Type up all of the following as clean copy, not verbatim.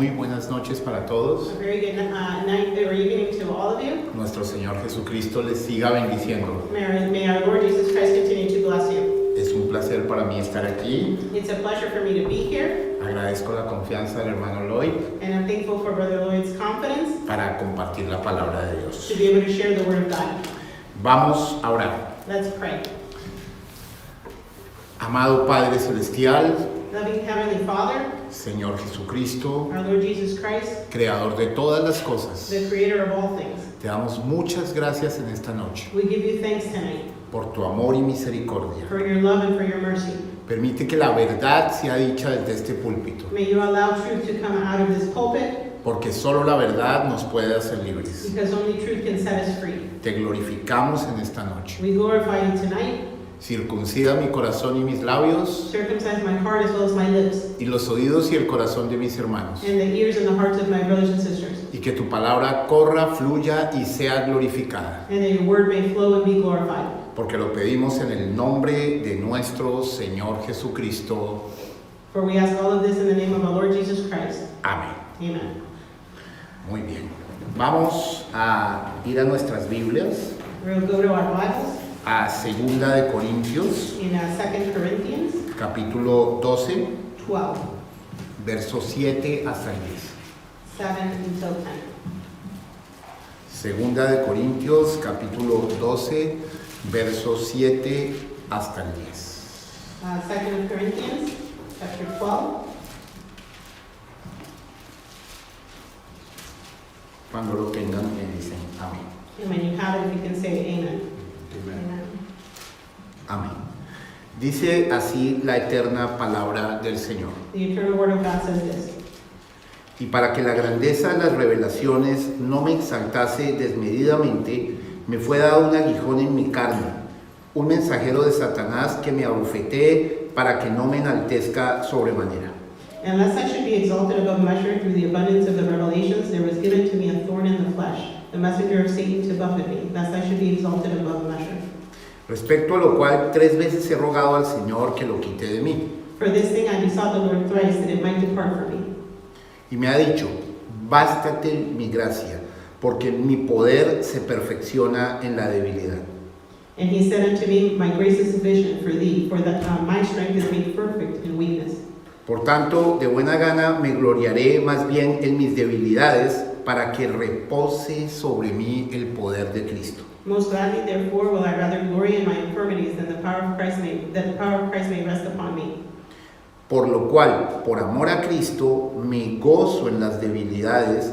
Muy buenas noches para todos. A very good night or evening to all of you. Nuestro Señor Jesucristo les siga bendiciendo. May our Lord Jesus Christ continue to bless you. Es un placer para mí estar aquí. It's a pleasure for me to be here, Agradezco la confianza del hermano Lloyd and I'm thankful for Brother Lloyd's confidence para compartir la palabra de Dios. to be able to share the Word of God. Vamos a orar. Let's pray. Amado Padre Celestial, Loving Heavenly Father, Señor Jesucristo, our Lord Jesus Christ, Creador de todas las cosas, the Creator of all things, te damos muchas gracias en esta noche we give you thanks tonight por tu amor y misericordia. for your love and for your mercy. Permite que la verdad sea dicha desde este púlpito, May you allow truth to come out of this pulpit, porque solo la verdad nos puede hacer libres. because only truth can set us free. Te glorificamos en esta noche. We glorify you tonight. Circuncida mi corazón y mis labios, Circumcise my heart as well as my lips, y los oídos y el corazón de mis hermanos, and the ears and the hearts of my brothers and sisters, y que tu palabra corra, fluya y sea glorificada, and that your word may flow and be glorified. porque lo pedimos en el nombre de nuestro Señor Jesucristo. For we ask all of this in the name of our Lord Jesus Christ. Amén. Amen. Muy bien. Vamos a ir a nuestras Biblias, We'll go to our Bibles a Segunda de Corintios, in 2 Corinthians capítulo 12, 12, versos 7 hasta el 10. 7 until 10. Segunda de Corintios, capítulo 12, versos 7 hasta el 10. 2 Corinthians chapter 12. Cuando lo tengan, me dicen amén. And when you have it, you can say amen. Amen. Amén. Dice así la eterna palabra del Señor. The eternal word of God says this. Y para que la grandeza de las revelaciones no me exaltase desmedidamente, me fue dado un aguijón en mi carne, un mensajero de Satanás que me abofetee para que no me enaltezca sobremanera. And lest I should be exalted above measure through the abundance of the revelations, there was given to me a thorn in the flesh, the messenger of Satan to buffet me, lest I should be exalted above measure. Respecto a lo cual 3 veces he rogado al Señor que lo quite de mí. For this thing I besought the Lord thrice, that it might depart from me. Y me ha dicho, bástate mi gracia, porque mi poder se perfecciona en la debilidad. And he said unto me, My grace is sufficient for thee, for that my strength is made perfect in weakness. Por tanto, de buena gana me gloriaré más bien en mis debilidades, para que repose sobre mí el poder de Cristo. Most gladly, therefore, will I rather glory in my infirmities than the power of Christ may rest upon me. Por lo cual, por amor a Cristo, me gozo en las debilidades,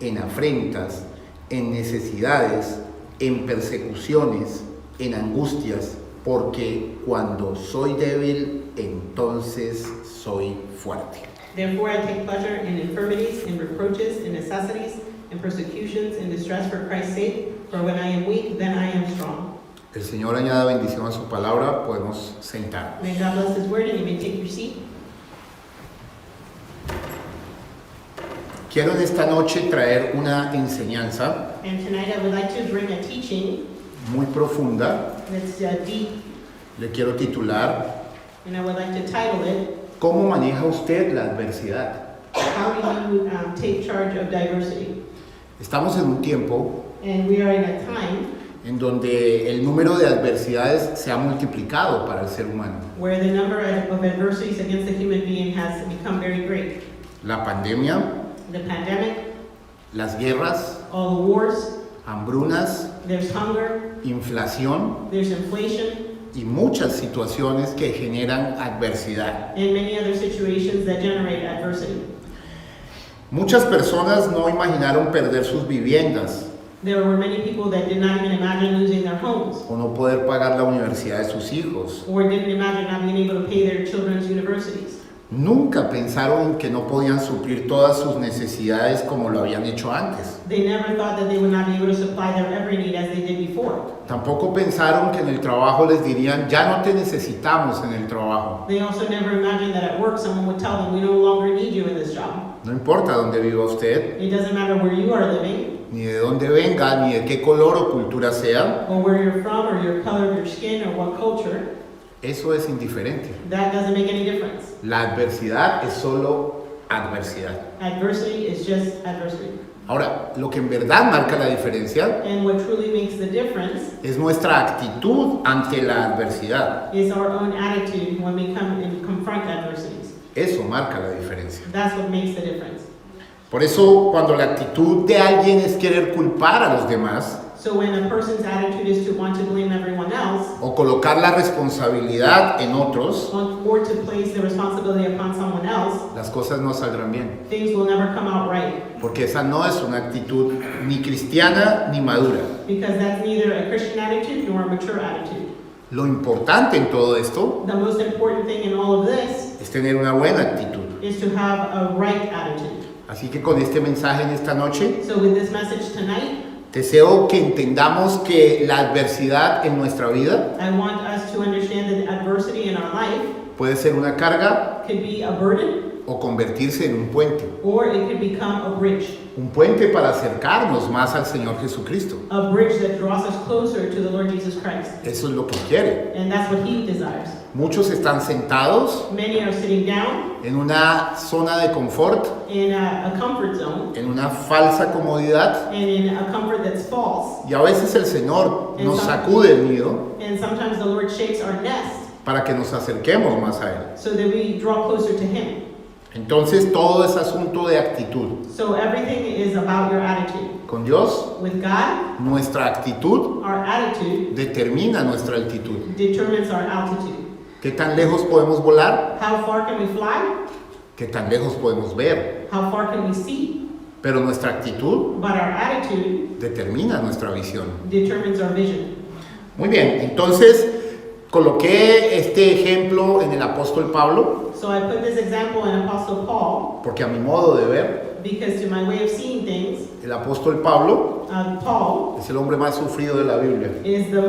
en afrentas, en necesidades, en persecuciones, en angustias, porque cuando soy débil, entonces soy fuerte. Therefore I take pleasure in infirmities, in reproaches, in necessities, in persecutions, in distress for Christ's sake. For when I am weak, then I am strong. El Señor añada bendición a su palabra, podemos sentarnos. May God bless His word, and you may take your seat. Quiero en esta noche traer una enseñanza And tonight I would like to bring a teaching muy profunda. that's deep, Le quiero titular, and I would like to title it, ¿cómo maneja usted la adversidad? How Do You Take Charge of Diversity? Estamos en un tiempo And we are in a time en donde el número de adversidades se ha multiplicado para el ser humano. where the number of adversities against the human being has become very great. La pandemia, The pandemic, las guerras, all the wars, hambrunas, there's hunger, inflación there's inflation, y muchas situaciones que generan adversidad. and many other situations that generate adversity. Muchas personas no imaginaron perder sus viviendas There were many people that did not even imagine losing their homes, o no poder pagar la universidad de sus hijos. or didn't imagine not being able to pay their children's universities. Nunca pensaron que no podían suplir todas sus necesidades como lo habían hecho antes. They never thought that they would not be able to supply their every need as they did before. Tampoco pensaron que en el trabajo les dirían, ya no te necesitamos en el trabajo. They also never imagined that at work someone would tell them, we no longer need you in this job. No importa dónde viva usted, It doesn't matter where you are living, ni de dónde venga, ni de qué color o cultura sea, or where you're from, or your color of your skin, or what culture. eso es indiferente. That doesn't make any difference. La adversidad es solo adversidad. Adversity is just adversity. Ahora, lo que en verdad marca la diferencia And what truly makes the difference es nuestra actitud ante la adversidad. is our own attitude when we come and confront adversities. Eso marca la diferencia. That's what makes the difference. Por eso, cuando la actitud de alguien es querer culpar a los demás So when a person's attitude is to want to blame everyone else, o colocar la responsabilidad en otros, or to place the responsibility upon someone else, las cosas no saldrán bien. things will never come out right. Porque esa no es una actitud ni cristiana ni madura. Because that's neither a Christian attitude nor a mature attitude. Lo importante en todo esto The most important thing in all of this es tener una buena actitud. is to have a right attitude. Así que con este mensaje en esta noche, So with this message tonight, deseo que entendamos que la adversidad en nuestra vida I want us to understand that adversity in our life puede ser una carga could be a burden o convertirse en un puente. or it could become a bridge. Un puente para acercarnos más al Señor Jesucristo. A bridge that draws us closer to the Lord Jesus Christ. Eso es lo que quiere. And that's what He desires. Muchos están sentados Many are sitting down en una zona de confort, in a comfort zone en una falsa comodidad, and in a comfort that's false. y a veces el Señor nos sacude el nido And sometimes the Lord shakes our nest para que nos acerquemos más a Él. so that we draw closer to Him. Entonces todo es asunto de actitud. So everything is about your attitude. Con Dios, With God, nuestra actitud our attitude determina nuestra altitud. determines our altitude. ¿Qué tan lejos podemos volar? How far can we fly? ¿Qué tan lejos podemos ver? How far can we see? Pero nuestra actitud But our attitude determina nuestra visión. determines our vision. Muy bien, entonces coloqué este ejemplo en el apóstol Pablo, So I put this example in Apostle Paul porque a mi modo de ver, because to my way of seeing things, el apóstol Pablo Paul es el hombre más sufrido de la Biblia. is the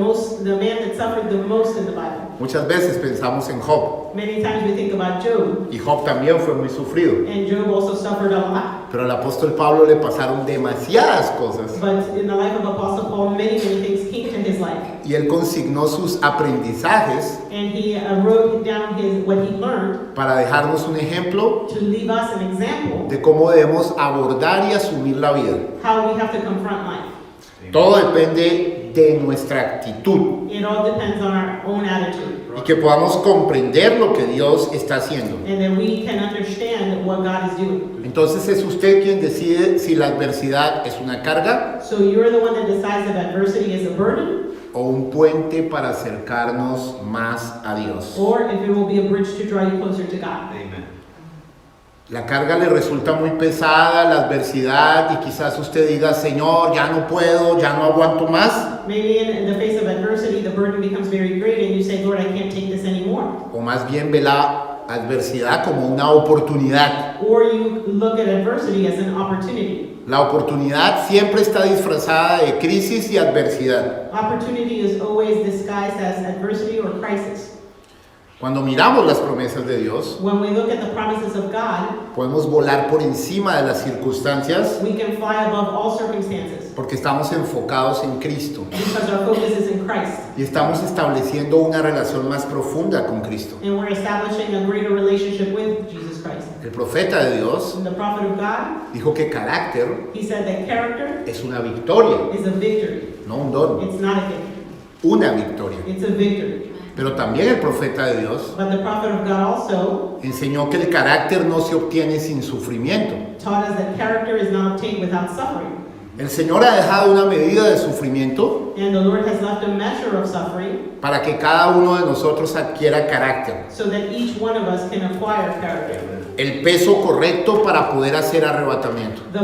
man that suffered the most in the Bible. Muchas veces pensamos en Job, Many times we think about Job, y Job también fue muy sufrido, and Job also suffered a lot. pero al apóstol Pablo le pasaron demasiadas cosas, But in the life of Apostle Paul, many things came to his life. y él consignó sus aprendizajes And he wrote down what he learned para dejarnos un ejemplo to leave us an example de cómo debemos abordar y asumir la vida. how we have to confront life. Todo depende de nuestra actitud It all depends on our own attitude. y que podamos comprender lo que Dios está haciendo. And that we can understand what God is doing. Entonces es usted quien decide si la adversidad es una carga So you're the one that decides if adversity is a burden o un puente para acercarnos más a Dios. or if it will be a bridge to draw you closer to God. La carga le resulta muy pesada, la adversidad, y quizás usted diga, Señor, ya no puedo, ya no aguanto más. Maybe in the face of adversity, the burden becomes very great and you say, Lord, I can't take this anymore. O más bien ve la adversidad como una oportunidad. Or you look at adversity as an opportunity. La oportunidad siempre está disfrazada de crisis y adversidad. Opportunity is always disguised as adversity or crisis. Cuando miramos las promesas de Dios, When we look at the promises of God, podemos volar por encima de las circunstancias we can fly above all circumstances porque estamos enfocados en Cristo because our focus is in Christ. y estamos estableciendo una relación más profunda con Cristo. And we're establishing a greater relationship with Jesus Christ. El profeta de Dios And the prophet of God, dijo que carácter he said that character es una victoria, is a victory. no un don, It's not a gift. una victoria. It's a victory. Pero también el profeta de Dios But the prophet of God also enseñó que el carácter no se obtiene sin sufrimiento. taught us that character is not obtained without suffering. El Señor ha dejado una medida de sufrimiento And the Lord has left a measure of suffering para que cada uno de nosotros adquiera carácter. so that each one of us can acquire character. El peso correcto para poder hacer arrebatamiento. The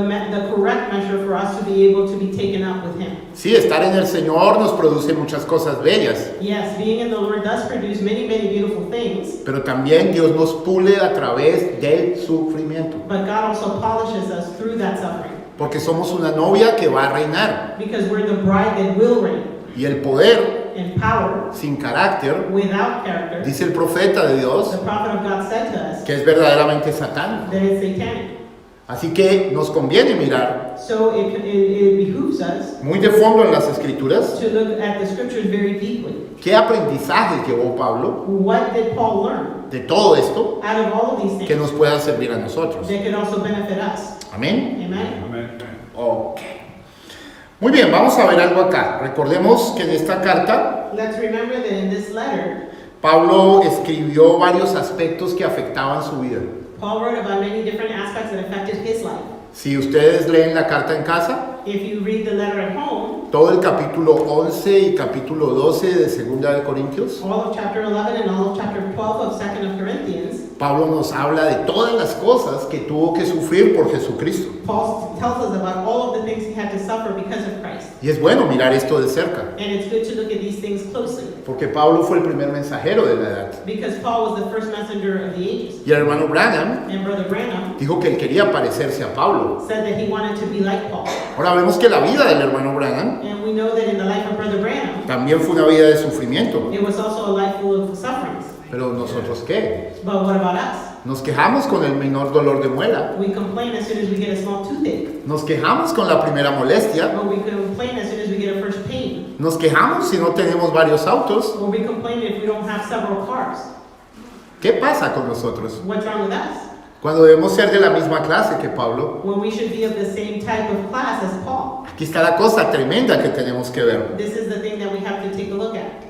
correct measure for us to be able to be taken up with Him. Sí, estar en el Señor nos produce muchas cosas bellas, Yes, being in the Lord does produce many beautiful things, pero también Dios nos pule a través del sufrimiento, but God also polishes us through that suffering porque somos una novia que va a reinar because we're the bride that will reign. y el poder And power, sin carácter, without character, dice el profeta de Dios, the prophet of God said to us que es verdaderamente satánico. that it's satanic. Así que nos conviene mirar So it behooves us muy de fondo en las Escrituras to look at the scriptures very deeply. qué aprendizajes llevó Pablo What did Paul learn de todo esto out of all of these que things nos pueda servir a nosotros. that could also benefit us? Amén. Amen? Ok. Muy bien, vamos a ver algo acá. Recordemos que en esta carta Let's remember that in this letter, Pablo escribió varios aspectos que afectaban su vida. Paul wrote about many different aspects that affected his life. Si ustedes leen la carta en casa, If you read the letter at home, todo el capítulo 11 y capítulo 12 de Segunda de Corintios, all of chapter 11 and all of chapter 12 of 2nd of Corinthians, Pablo nos habla de todas las cosas que tuvo que sufrir por Jesucristo. Paul tells us about all of the things he had to suffer because of Christ. Y es bueno mirar esto de cerca, And it's good to look at these things closely porque Pablo fue el primer mensajero de la edad. because Paul was the first messenger of the ages. Y el hermano Branham And Brother Branham dijo que él quería parecerse a Pablo. said that he wanted to be like Paul. Ahora vemos que la vida del hermano Branham And we know that in the life of Brother Branham, también fue una vida de sufrimiento. it was also a life full of sufferings. Pero nosotros qué? But what about us? Nos quejamos con el menor dolor de muela. We complain as soon as we get a small toothache. Nos quejamos con la primera molestia. Or we complain as soon as we get a first pain. Nos quejamos si no tenemos varios autos. Or we complain if we don't have several cars. ¿Qué pasa con nosotros? What's wrong with us? Cuando debemos ser de la misma clase que Pablo. When we should be of the same type of class as Paul. Aquí está la cosa tremenda que tenemos que ver. This is the thing that we have to take a look at.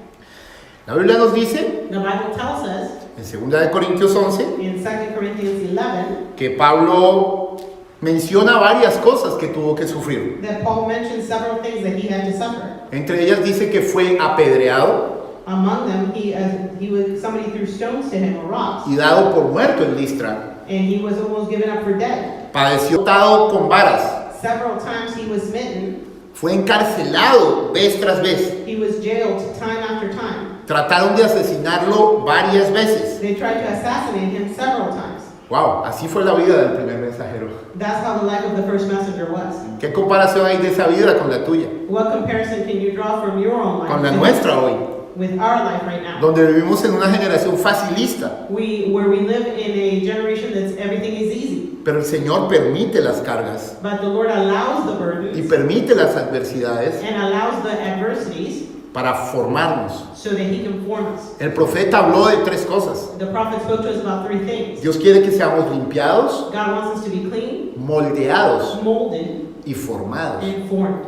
La Biblia nos dice, The Bible tells us en 2 de Corintios 11, in 2 Corinthians 11 que Pablo menciona varias cosas que tuvo que sufrir. that Paul mentions several things that he had to suffer. Entre ellas dice que fue apedreado Among them, somebody threw stones to him or rocks, y dado por muerto en Listra. and he was almost given up for dead. Padeció atado con varas. Several times he was smitten. Fue encarcelado vez tras vez. He was jailed time after time. Trataron de asesinarlo varias veces. They tried to assassinate him several times. Wow, así fue la vida del primer mensajero. That's how the life of the first messenger was. ¿Qué comparación hay de esa vida con la tuya? What comparison can you draw from your own life Con la to- nuestra hoy, with our life right now? donde vivimos en una generación facilista, Where we live in a generation that's everything is easy. pero el Señor permite las cargas But the Lord allows the y burdens permite las adversidades and allows the adversities para formarnos. so that He can form us. El profeta habló de tres cosas. The prophet spoke to us about three things. Dios quiere que seamos limpiados, God wants us to be clean, moldeados molded, y formados. and formed.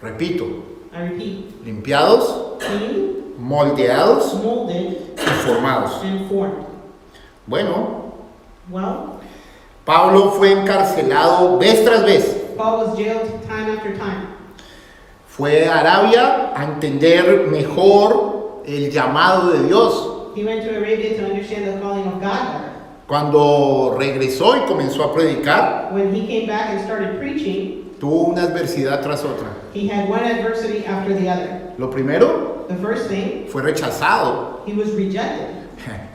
Repito, I repeat, limpiados, clean, moldeados molded, y formados. and formed. Bueno, Well, Pablo fue encarcelado vez tras vez. Paul was jailed time after time. Fue a Arabia a entender mejor el llamado de Dios. He went to Arabia to understand the calling of God better. Cuando regresó y comenzó a predicar, When he came back and started preaching, tuvo una adversidad tras otra. he had one adversity after the other. Lo primero, The first thing, fue rechazado. he was rejected.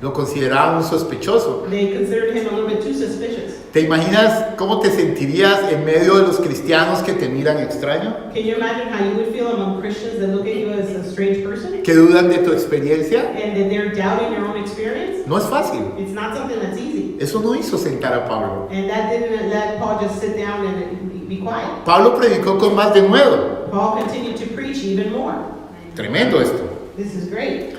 Lo consideraban un sospechoso. They considered him a little bit too suspicious. ¿Te imaginas cómo te sentirías en medio de los cristianos que te miran extraño? Can you imagine how you would feel among Christians that look at you as a strange person ¿Que dudan de tu experiencia? and that they're doubting your own experience? No es fácil. It's not something that's easy. Eso no hizo sentar a Pablo. And that didn't let Paul just sit down and be quiet. Pablo predicó con más de nuevo. Paul continued to preach even more. Tremendo esto. This is great.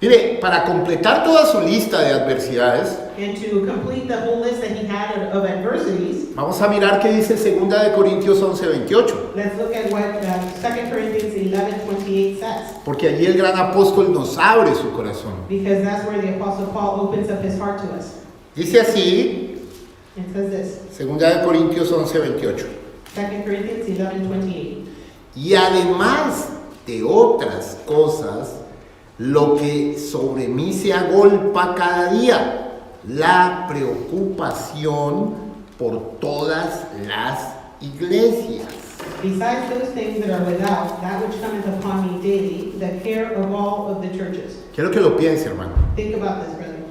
Mire, para completar toda su lista de adversidades, And to complete the whole list that he had of adversities, vamos a mirar qué dice 2 de Corintios 11:28. let's look at what 2 Corinthians 11:28 says. Porque allí el gran apóstol nos abre su corazón. Because that's where the Apostle Paul opens up his heart to us. Dice así, It says this, 2 de Corintios 11:28. 2 Corinthians 11:28. Y además de otras cosas, lo que sobre mí se agolpa cada día, la preocupación por todas las iglesias. Besides those things that are without, that which cometh upon me daily, the care of all of the churches. Quiero que lo piense, hermano. Think about this, brother.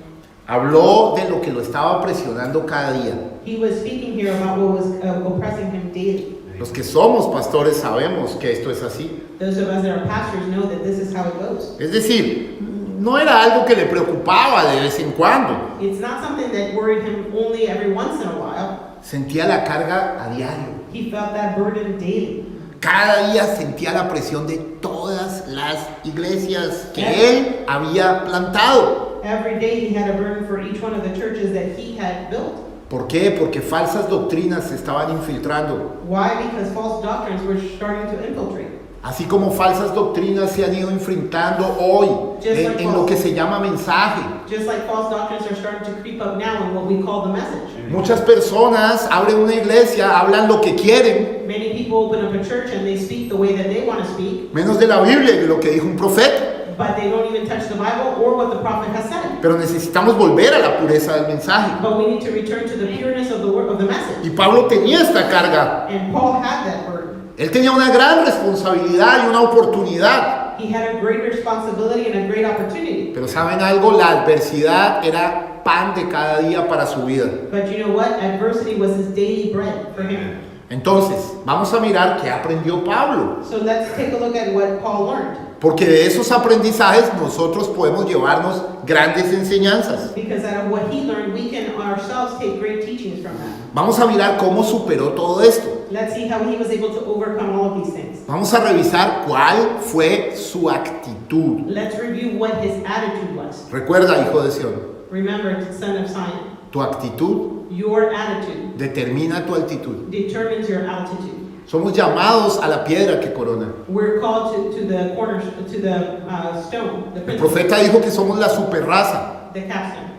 Habló de lo que lo estaba presionando cada día. He was speaking here about what was oppressing him daily. Los que somos pastores sabemos que esto es así. Those of us that are pastors know that this is how it goes. Es decir, no era algo que le preocupaba de vez en cuando, It's not something that worried him only every once in a while, Sentía la carga a diario. He felt that burden daily. Cada día sentía la presión de todas las iglesias que él había plantado. Every day he had a burden for each one of the churches that he had built. ¿Por qué? Porque falsas doctrinas se estaban infiltrando. Why? Because false doctrines were starting to infiltrate. Así como falsas doctrinas se han ido infiltrando hoy en lo que se llama mensaje. Just like false doctrines are starting to creep up now in what we call the message. Muchas personas abren una iglesia, hablan lo que quieren, Many people open up a church and they speak the way that they want to speak, menos de la Biblia y de lo que dijo un profeta. but they don't even touch the Bible or what the prophet has said. Pero necesitamos volver a la pureza del mensaje. But we need to return to the pureness of the word of the message. Y Pablo tenía esta carga. And Paul had that burden. Él tenía una gran responsabilidad y una oportunidad. He had a great responsibility and a great opportunity. Pero ¿saben algo? La adversidad era pan de cada día para su vida. But you know what? Adversity was his daily bread for him. Entonces, vamos a mirar qué aprendió Pablo. So let's take a look at what Paul learned. Porque de esos aprendizajes nosotros podemos llevarnos grandes enseñanzas. Because out of what he learned, we can ourselves take great teachings from that. Vamos a mirar cómo superó todo esto. Let's see how he was able to overcome all of these things. Vamos a revisar cuál fue su actitud. Let's review what his attitude was. Recuerda, hijo de Sión, Remember, son of Zion, tu actitud your attitude determina tu altitud. determines your altitude. Somos llamados a la piedra que corona. We're called to the corner, to the stone, the El principal, profeta dijo que somos la superraza, the capstone.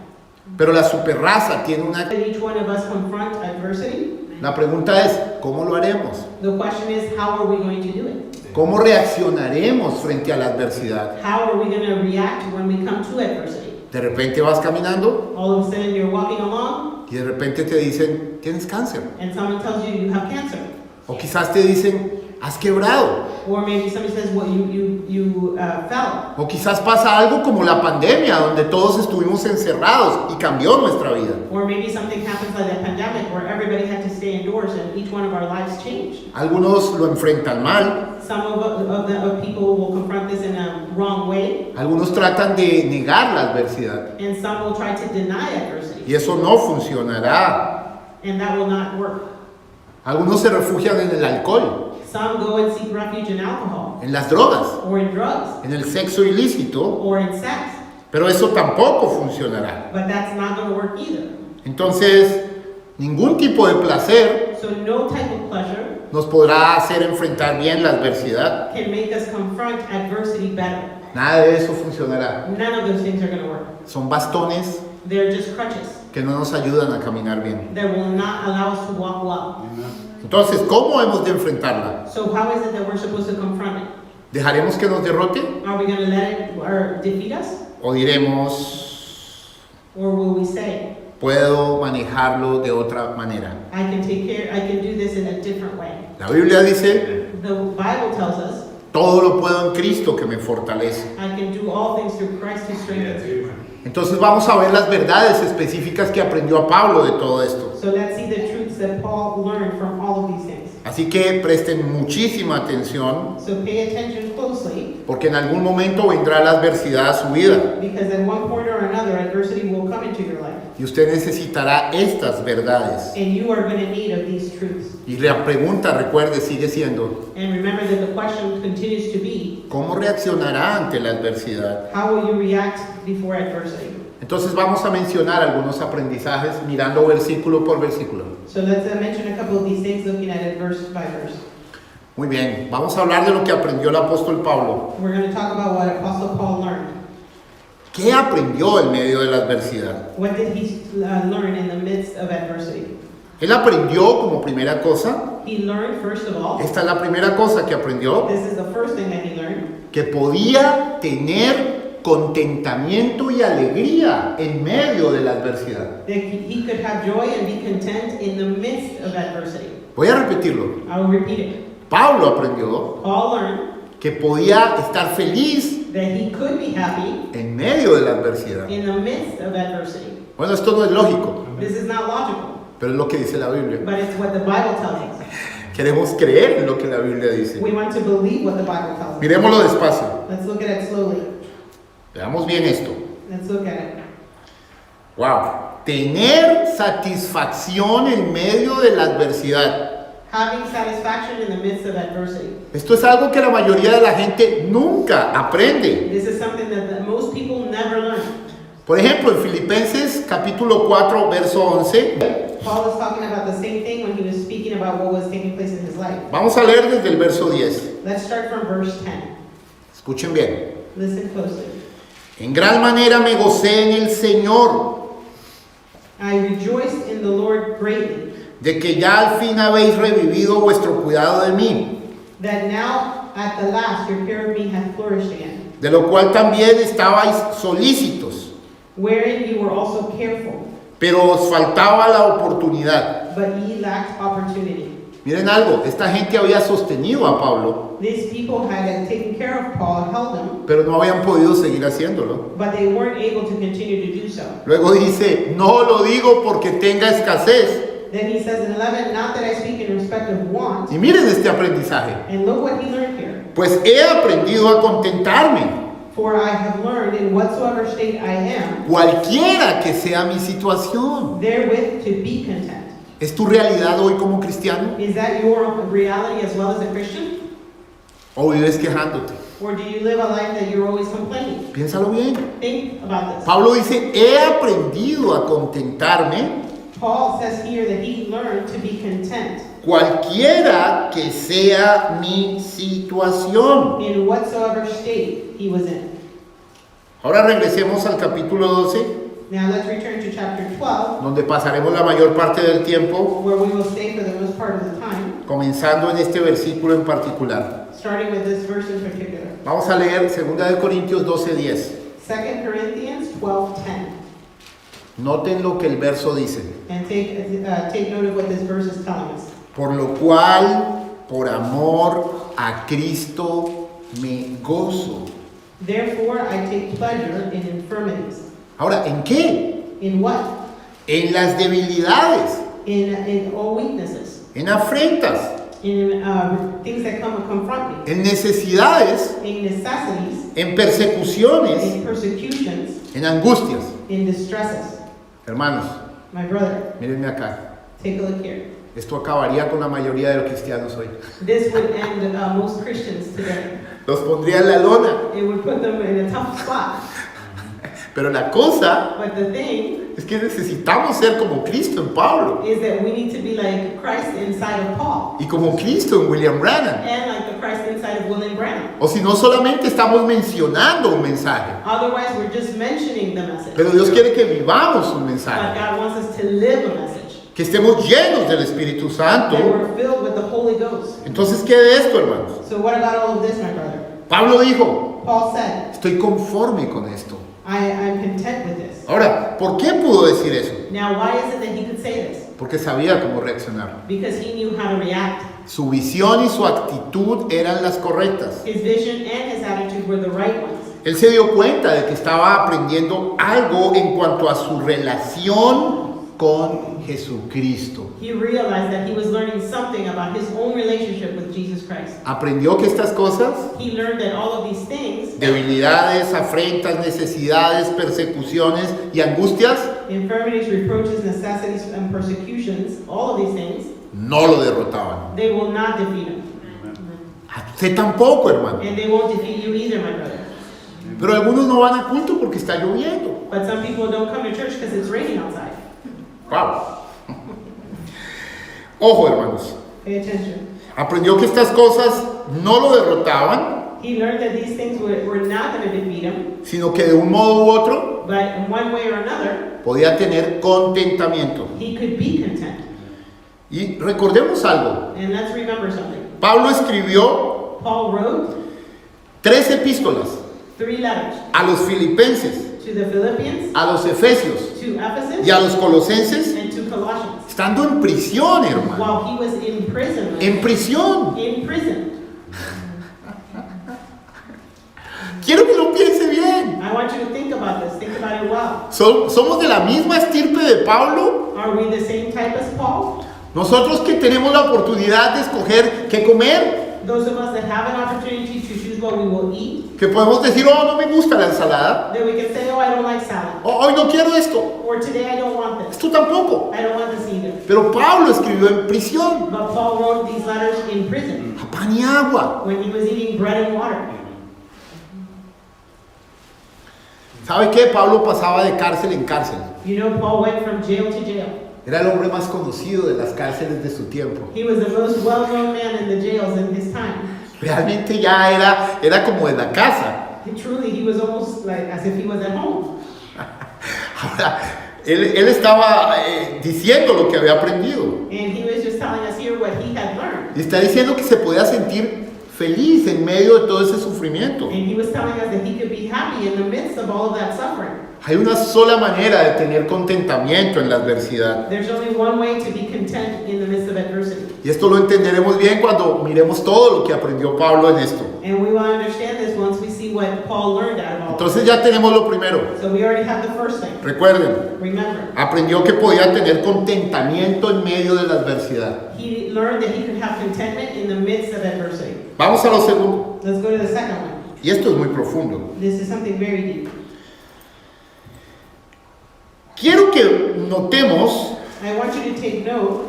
pero la superraza tiene una... That each one of us confront adversity. La pregunta es, ¿cómo lo haremos? The question is, how are we going to do it? ¿Cómo reaccionaremos frente a la adversidad? How are we going to react when we come to adversity? De repente vas caminando All of a sudden you're walking along y de repente te dicen, tienes cáncer. and someone tells you you have cancer. O quizás te dicen, has quebrado. Or maybe somebody says, well, you fell. O quizás pasa algo como la pandemia, donde todos estuvimos encerrados y cambió nuestra vida. Or maybe something happens like the pandemic where everybody had to stay indoors and each one of our lives changed. Algunos lo enfrentan mal, Some of people will confront this in a wrong way, algunos tratan de negar la adversidad. and some will try to deny adversity, Y eso no funcionará. and that will not work. Algunos se refugian en el alcohol, Some go and seek refuge in alcohol, en las drogas, or in drugs, en el sexo ilícito, or in sex, pero eso tampoco funcionará. but that's not going to work either. Entonces, ningún tipo de placer So no type of pleasure nos podrá hacer enfrentar bien la adversidad. can make us confront adversity better. Nada de eso funcionará. None of those things are going to work. Son bastones They're just crutches que no nos ayudan a caminar bien. that will not allow us to walk well. Entonces, ¿cómo hemos de enfrentarla? So how is it that we're supposed to confront it? ¿Dejaremos que nos derrote? Are we going to let it or defeat us? ¿O diremos, Or will we say, puedo manejarlo de otra manera? I can do this in a different way? La Biblia dice, The Bible tells us, todo lo puedo en Cristo que me fortalece. I can do all things through Christ who strengthens me. Entonces vamos a ver las verdades específicas que aprendió a Pablo de todo esto. So let's see the truths that Paul learned from all of these things. Así que presten muchísima atención, So pay attention closely, porque en algún momento vendrá la adversidad a su vida because at one point or another, adversity will come into your life. y usted necesitará estas verdades. And you are going to need of these truths. Y la pregunta, recuerde, sigue siendo, And remember that the question continues to be, ¿cómo reaccionará ante la adversidad? how will you react before adversity? Entonces vamos a mencionar algunos aprendizajes mirando versículo por versículo. So let's mention a couple of these things, looking at it verse by verse. Muy bien, vamos a hablar de lo que aprendió el apóstol Pablo. We're going to talk about what Apostle Paul learned. ¿Qué aprendió en medio de la adversidad? What did he learn in the midst of adversity? Él aprendió como primera cosa, He learned, first of all, esta es la primera cosa que aprendió, this is the first thing that he learned, que podía tener contentamiento y alegría en medio de la adversidad. that he could have joy and be content in the midst of adversity. Voy a repetirlo. I will repeat it. Pablo aprendió Paul learned que podía estar feliz that he could be happy en medio de la adversidad. in the midst of adversity. Bueno, esto no es lógico, This is not logical, pero es lo que dice la Biblia. but it's what the Bible tells us. Queremos creer en lo que la Biblia dice. We want to believe what the Bible tells us. Miremoslo despacio. Let's look at it slowly. Veamos bien esto. Let's look at it. Wow. tener satisfacción en medio de la adversidad. Having satisfaction in the midst of adversity. Esto es algo que la mayoría de la gente nunca aprende. This is something that most people never learn. Por ejemplo, en Filipenses capítulo 4, verso 11, Paul is talking about the same thing when he was speaking about what was taking place in his life. vamos a leer desde el verso 10. Let's start from verse 10. Escuchen bien. Listen closely. En gran manera me gocé en el Señor, I rejoiced in the Lord greatly, de que ya al fin habéis revivido vuestro cuidado de mí, that now at the last your care of me hath flourished again, de lo cual también estabais solícitos, wherein you were also careful, pero os faltaba la oportunidad. but ye lacked opportunity. Miren algo, esta gente había sostenido a Pablo, These people had taken care of Paul, held him, pero no habían podido seguir haciéndolo. but they weren't able to continue to do so. Luego dice, no lo digo porque tenga escasez. Then he says in 11, not that I speak in respect of want, Y miren este aprendizaje. and look what he learned here. Pues he aprendido a contentarme, For I have learned in whatsoever state I am, cualquiera que sea mi situación. therewith to be content. ¿Es tu realidad hoy como cristiano? Is that your reality as well as a Christian? ¿O vives quejándote? Or do you live a life that you're always complaining? Piénsalo bien. Think about this. Pablo dice, he aprendido a contentarme, Paul says here that he learned to be content cualquiera que sea mi situación. in whatsoever state he was in. Ahora regresemos al capítulo 12, Now let's return to chapter 12, donde pasaremos la mayor parte del tiempo, where we will stay for the most part of the time, comenzando en este versículo en particular. starting with this verse in particular. Vamos a leer 2 de Corintios 12:10. 2 Corinthians 12:10. Noten lo que el verso dice. And take note of what this verse is telling us. Por lo cual, por amor a Cristo, me gozo. Therefore I take pleasure in infirmities. Ahora, ¿en qué? In what? En las debilidades, In all weaknesses. en afrentas, In things that confront me. en necesidades, In necessities. en persecuciones, In persecutions. en angustias. In distresses. Hermanos, My brother, mírenme acá. take a look here. Esto acabaría con la mayoría de los cristianos hoy. This would end most Christians today. Los pondría en la lona. It would put them in a tough spot. Pero la cosa But the thing es que necesitamos ser como Cristo en Pablo is that we need to be like Christ inside of Paul. y como Cristo en William Branham. And like the Christ inside of William Branham. O si no, solamente estamos mencionando un mensaje. Otherwise, we're just mentioning the message. Pero Dios quiere que vivamos un But mensaje. God wants us to live a message. Que estemos llenos del Espíritu Santo. That we're filled with the Holy Ghost. Entonces, ¿qué de esto, hermanos? So what about all of this, my brother? Pablo dijo, Paul said, estoy conforme con esto. I'm content with this. Ahora, ¿por qué pudo decir eso? Now, why is it that he could say this? Porque sabía cómo reaccionar. Because he knew how to react. Su visión y su actitud eran las correctas. His vision and his attitude were the right ones. Él se dio cuenta de que estaba aprendiendo algo en cuanto a su relación con Jesucristo. He realized that he was learning something about his own relationship with Jesus Christ. Aprendió que estas cosas, He learned that all of these things, debilidades, afrentas, necesidades, persecuciones y angustias, infirmities, reproaches, necessities, and persecutions, all of these things, no lo derrotaban. they will not defeat him. A usted tampoco, hermano. And they won't defeat you either, my brother. Pero algunos no van a culto porque está lloviendo. But some people don't come to church because it's raining outside. Wow. Ojo, hermanos. Pay attention. Aprendió que estas cosas no lo derrotaban, He learned that these things were not going to defeat him, sino que de un modo u otro but in one way or another, podía tener contentamiento. he could be content. Y recordemos algo. And let's remember something. Pablo escribió Paul wrote 3 epístolas 3 letters a los filipenses, to the Philippians, a los efesios to Ephesus, y a los colosenses, and to Colossians, estando en prisión, hermano. while he was in prison. En prisión. In prison. Quiero que lo piense bien. I want you to think about this. Think about it well. ¿Somos de la misma estirpe de Pablo? Are we the same type as Paul? Nosotros que tenemos la oportunidad de escoger qué comer, Those of us that have an opportunity to choose what we will eat, Que podemos decir, oh, no me gusta la ensalada, then we can say, oh, I don't like salad. oh, hoy no quiero esto, Or today I don't want this. esto tampoco. I don't want this either. Pero Pablo escribió en prisión, But Paul wrote these letters in prison a pan y agua. when he was eating bread and water. ¿Sabe qué? Pablo pasaba de cárcel en cárcel. You know, Paul went from jail to jail. Era el hombre más conocido de las cárceles de su tiempo. He was the most well-known man in the jails in his time. Realmente ya era como de la casa. Truly, he was almost like as if he was at home. Ahora, él estaba diciendo lo que había aprendido. And he was just telling us here what he had learned. Y está diciendo que se podía sentir feliz en medio de todo ese sufrimiento. And he was telling us that he could be happy in the midst of all of that suffering. Hay una sola manera de tener contentamiento en la adversidad. There's only one way to be content in the midst of adversity. Y esto lo entenderemos bien cuando miremos todo lo que aprendió Pablo en esto. And we will understand this once we see what Paul learned out of all of Entonces ya tenemos lo primero. it. So we already have the first thing. Recuerden, Remember, aprendió que podía tener contentamiento en medio de la adversidad. he learned that he could have contentment in the midst of adversity. Vamos a lo segundo. Let's go to the second one. Y esto es muy profundo. This is something very deep. Quiero que notemos I want you to take note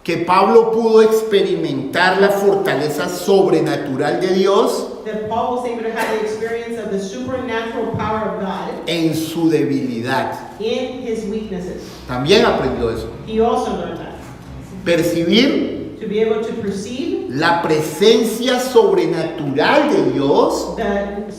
que Pablo pudo experimentar la fortaleza sobrenatural de Dios that Paul was able to have the experience of the supernatural power of God en su debilidad. in his weaknesses. También aprendió eso. He also learned that. Percibir To be able to perceive la presencia sobrenatural de Dios the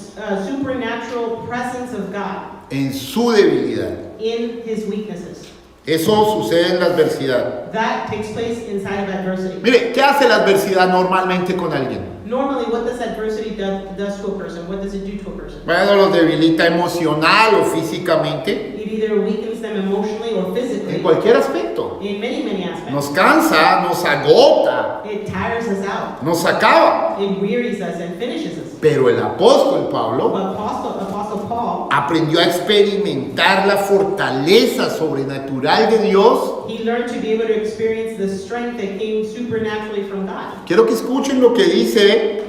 supernatural presence of God en su debilidad. in his weaknesses. Eso sucede en la adversidad. That takes place inside of adversity. Mire, ¿qué hace la adversidad normalmente con alguien? Normally, what does adversity does to a person? What does it do to a person? Bueno, los debilita emocional o físicamente, It either weakens them emotionally or physically. en cualquier aspecto. In many aspects. Nos cansa, nos agota, It tires us out. nos acaba. It wearies us and finishes us. Pero el apóstol Pablo But Apostle Paul, aprendió a experimentar la fortaleza sobrenatural de Dios. he learned to be able to experience the strength that came supernaturally from God. Quiero que escuchen lo que dice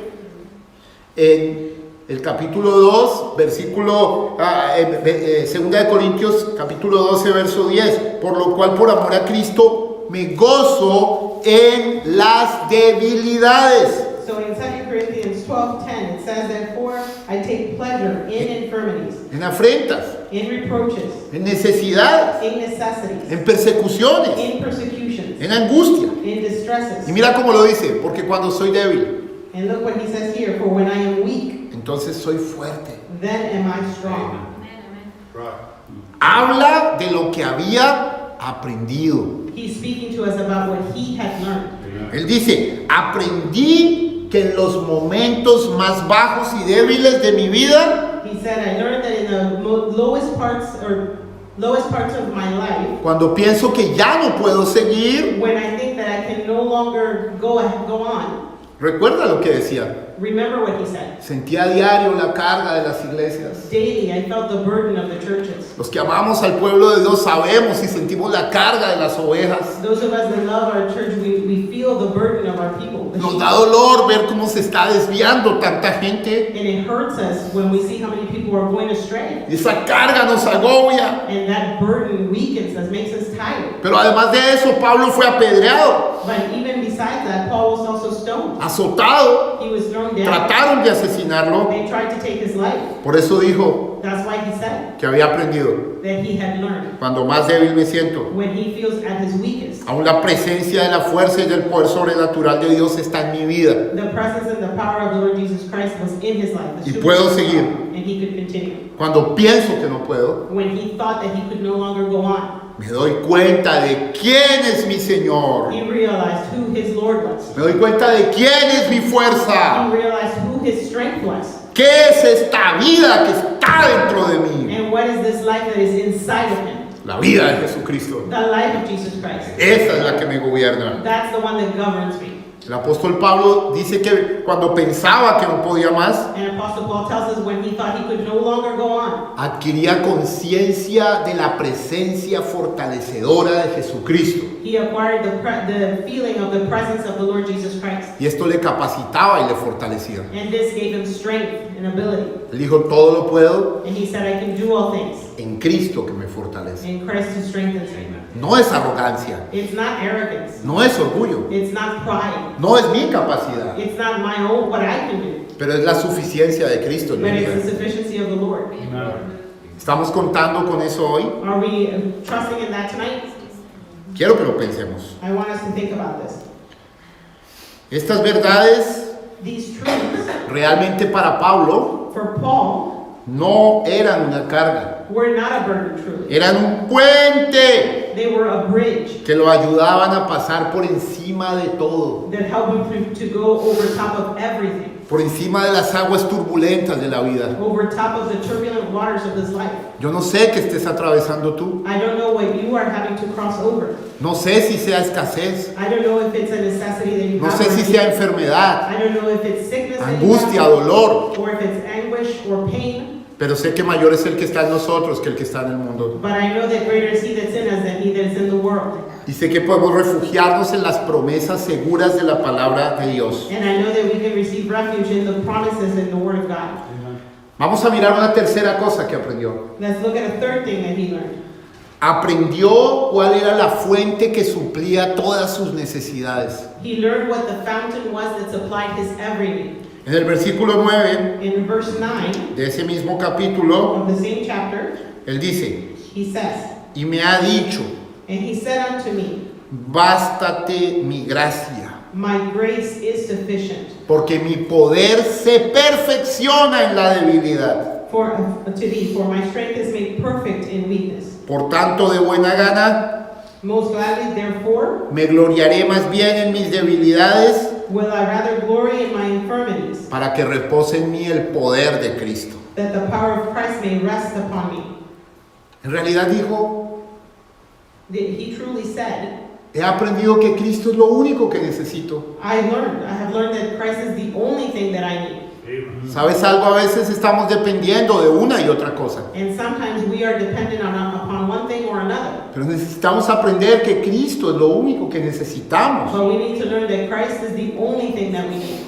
en el capítulo 2, versículo, 2 de Corintios, capítulo 12, verso 10. Por lo cual, por amor a Cristo, me gozo en las debilidades. So in 2 Corinthians 12:10, it says, therefore I take pleasure in infirmities, En afrentas, in reproaches, en necesidades, in necessities, en persecuciones, in persecutions, en angustia. in distresses. Y mira cómo lo dice, porque cuando soy débil, And look what he says here, for when I am weak, entonces soy fuerte. then am I strong. Habla de lo que había aprendido. He's speaking to us about what he had learned. Él dice, aprendí que en los momentos más bajos y débiles de mi vida, He said, I learned that in the lowest parts of my life, cuando pienso que ya no puedo seguir, when I think that I can no longer go on, recuerda lo que decía, remember what he said. sentía a diario la carga de las iglesias. Daily, I felt the burden of the churches. Los que amamos al pueblo de Dios sabemos y sentimos la carga de las ovejas. Those of us that love our church, we feel the burden of our people. the Nos sheep. da dolor ver cómo se está desviando tanta gente. And it hurts us when we see how many people are going astray. Y esa carga nos agobia. And that burden weakens us, makes us tired. Pero además de eso, Pablo fue apedreado, But even besides that, Paul was also stoned. azotado, He was thrown down. trataron de asesinarlo. They tried to take his life. Por eso dijo That's why he said que había aprendido. that he had learned. Cuando más débil me siento, When he feels at his weakest, aún la presencia de la fuerza y del poder sobrenatural de Dios está en mi vida. the presence and the power of the Lord Jesus Christ was in his life. The Y puedo supernatural seguir. power, and he could continue. Cuando pienso que no puedo, When he thought that he could no longer go on, me doy cuenta de quién es mi Señor. he realized who his Lord was. Me doy cuenta de quién es mi fuerza. He realized who his strength was. ¿Qué es esta vida que está dentro de mí? And what is this life that is inside of him? La vida de Jesucristo. The life of Jesus Christ. Esa es la que me gobierna. That's the one that governs me. El apóstol Pablo dice que cuando pensaba que no podía más, And Apostle Paul tells us when he thought he could no longer go on, adquiría conciencia de la presencia fortalecedora de Jesucristo. He acquired the feeling of the presence of the Lord Jesus Christ. Y esto le capacitaba y le fortalecía. And this gave him strength and ability. Él dijo, todo lo puedo And he said, I can do all things en Cristo que me fortalece. in Christ who strengthens me. No es arrogancia, It's not arrogance. no es orgullo, It's not pride. no es mi capacidad, It's not my own, what I can do. pero es la suficiencia de Cristo en mi But it's the vida. sufficiency of the Lord. ¿Estamos contando con eso hoy? Are we trusting in that tonight? Quiero que lo pensemos. I want us to think about this. Estas verdades These truths, realmente para Pablo for Paul, no eran una carga, were not a burden, truly. eran un puente They were a bridge que lo ayudaban a pasar por encima de todo, that helped him to go over top of everything, por encima de las aguas turbulentas de la vida. over top of the turbulent waters of this life. Yo no sé qué estés atravesando tú, I don't know what you are having to cross over. no sé si sea escasez, I don't know if it's a necessity that you no have. sé si sea enfermedad, I don't know if it's sickness that you angustia, have, dolor, or if it's anguish or pain. pero sé que mayor es el que está en nosotros que el que está en el mundo. But I know that greater is he that's in us than he that is in the world. Y sé que podemos refugiarnos en las promesas seguras de la palabra de Dios. And I know that we can receive refuge in the promises in the Word of God. Vamos a mirar una tercera cosa que aprendió. Let's look at a third thing that he learned. Aprendió cuál era la fuente que suplía todas sus necesidades. He learned what the fountain was that supplied his every need. En el versículo 9 In verse 9 de ese mismo capítulo, of the same chapter, él dice, he says, y me ha dicho, and he said unto me, bástate mi gracia, my grace is sufficient porque mi poder se perfecciona en la debilidad. to thee, for my strength is made perfect in weakness. Por tanto, de buena gana, Most gladly, therefore, me gloriaré más bien en mis debilidades, will I rather glory in my infirmities, para que repose en mí el poder de Cristo. that the power of Christ may rest upon me. En realidad dijo, He truly said, he aprendido que Cristo es lo único que necesito. I have learned that Christ is the only thing that I need. ¿Sabes algo? A veces estamos dependiendo de una y otra cosa. And sometimes we are dependent upon one thing or another. Pero necesitamos aprender que Cristo es lo único que necesitamos. But we need to learn that Christ is the only thing that we need.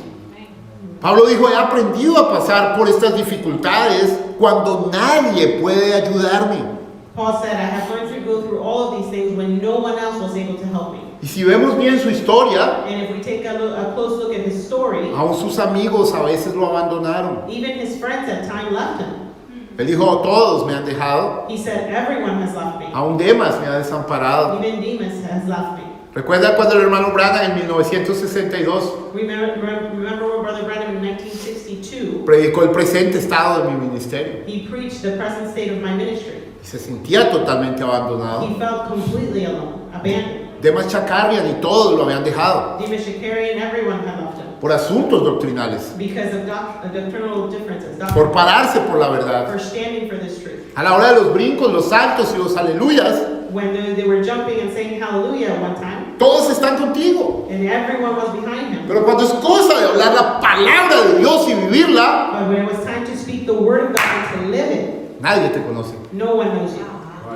Pablo dijo, he aprendido a pasar por estas dificultades cuando nadie puede ayudarme. Paul said, I have learned to go through all of these things when no one else was able to help me. Y si vemos bien su historia, And if we take a close look at his story, aún sus amigos a veces lo abandonaron. even his friends at time left him. Él dijo, todos me han dejado, He said, everyone has left me. aún Demas me ha desamparado. Even Demas has left me. ¿Recuerda cuando el hermano Branham en 1962 Remember when Brother Branham in 1962, predicó el presente estado de mi ministerio? he preached the present state of my ministry. Y se sentía totalmente abandonado. He felt completely alone, abandoned. Demas Chakarrian y todos lo habían dejado Demas Shakarian, everyone had left him por asuntos doctrinales, because of doctrinal differences, por pararse por la verdad. for standing for this truth. A la hora de los brincos, los saltos y los aleluyas, When they were jumping and saying hallelujah one time, todos están contigo. and everyone was behind him. Pero cuando es cosa de hablar la palabra de Dios y vivirla, But when it was time to speak the word of God and to live it, nadie te conoce. no one knows you.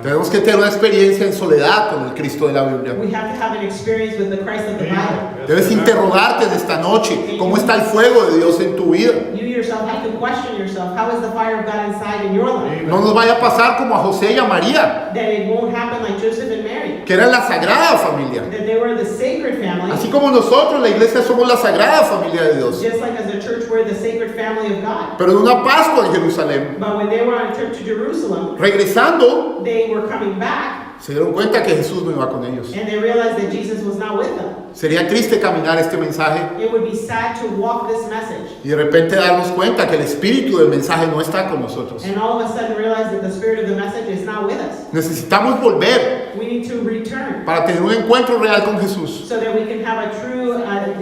Tenemos que tener una experiencia en soledad con el Cristo de la Biblia. We have to have an experience with the Christ of the Bible. Debes interrogarte en esta noche, ¿cómo está el fuego de Dios en tu vida? You yourself have to question yourself. How is the fire of God inside in your life? No nos vaya a pasar como a José y a María, That it won't happen like Joseph and Mary. que eran la sagrada familia. That they were the sacred family. Así como nosotros, la iglesia, somos la sagrada familia de Dios. Just like as a church, we're the sacred family of God. Pero en una Pascua en Jerusalén, But when they were on a trip to Jerusalem, regresando, they were coming back se dieron cuenta que Jesús no iba con ellos. and they realized that Jesus was not with them. Sería triste caminar este mensaje It would be sad to walk this message y de repente darnos cuenta que el espíritu del mensaje no está con nosotros. and all of a sudden realize that the spirit of the message is not with us. Necesitamos volver We need to return para tener un encuentro real con Jesús. so that we can have a true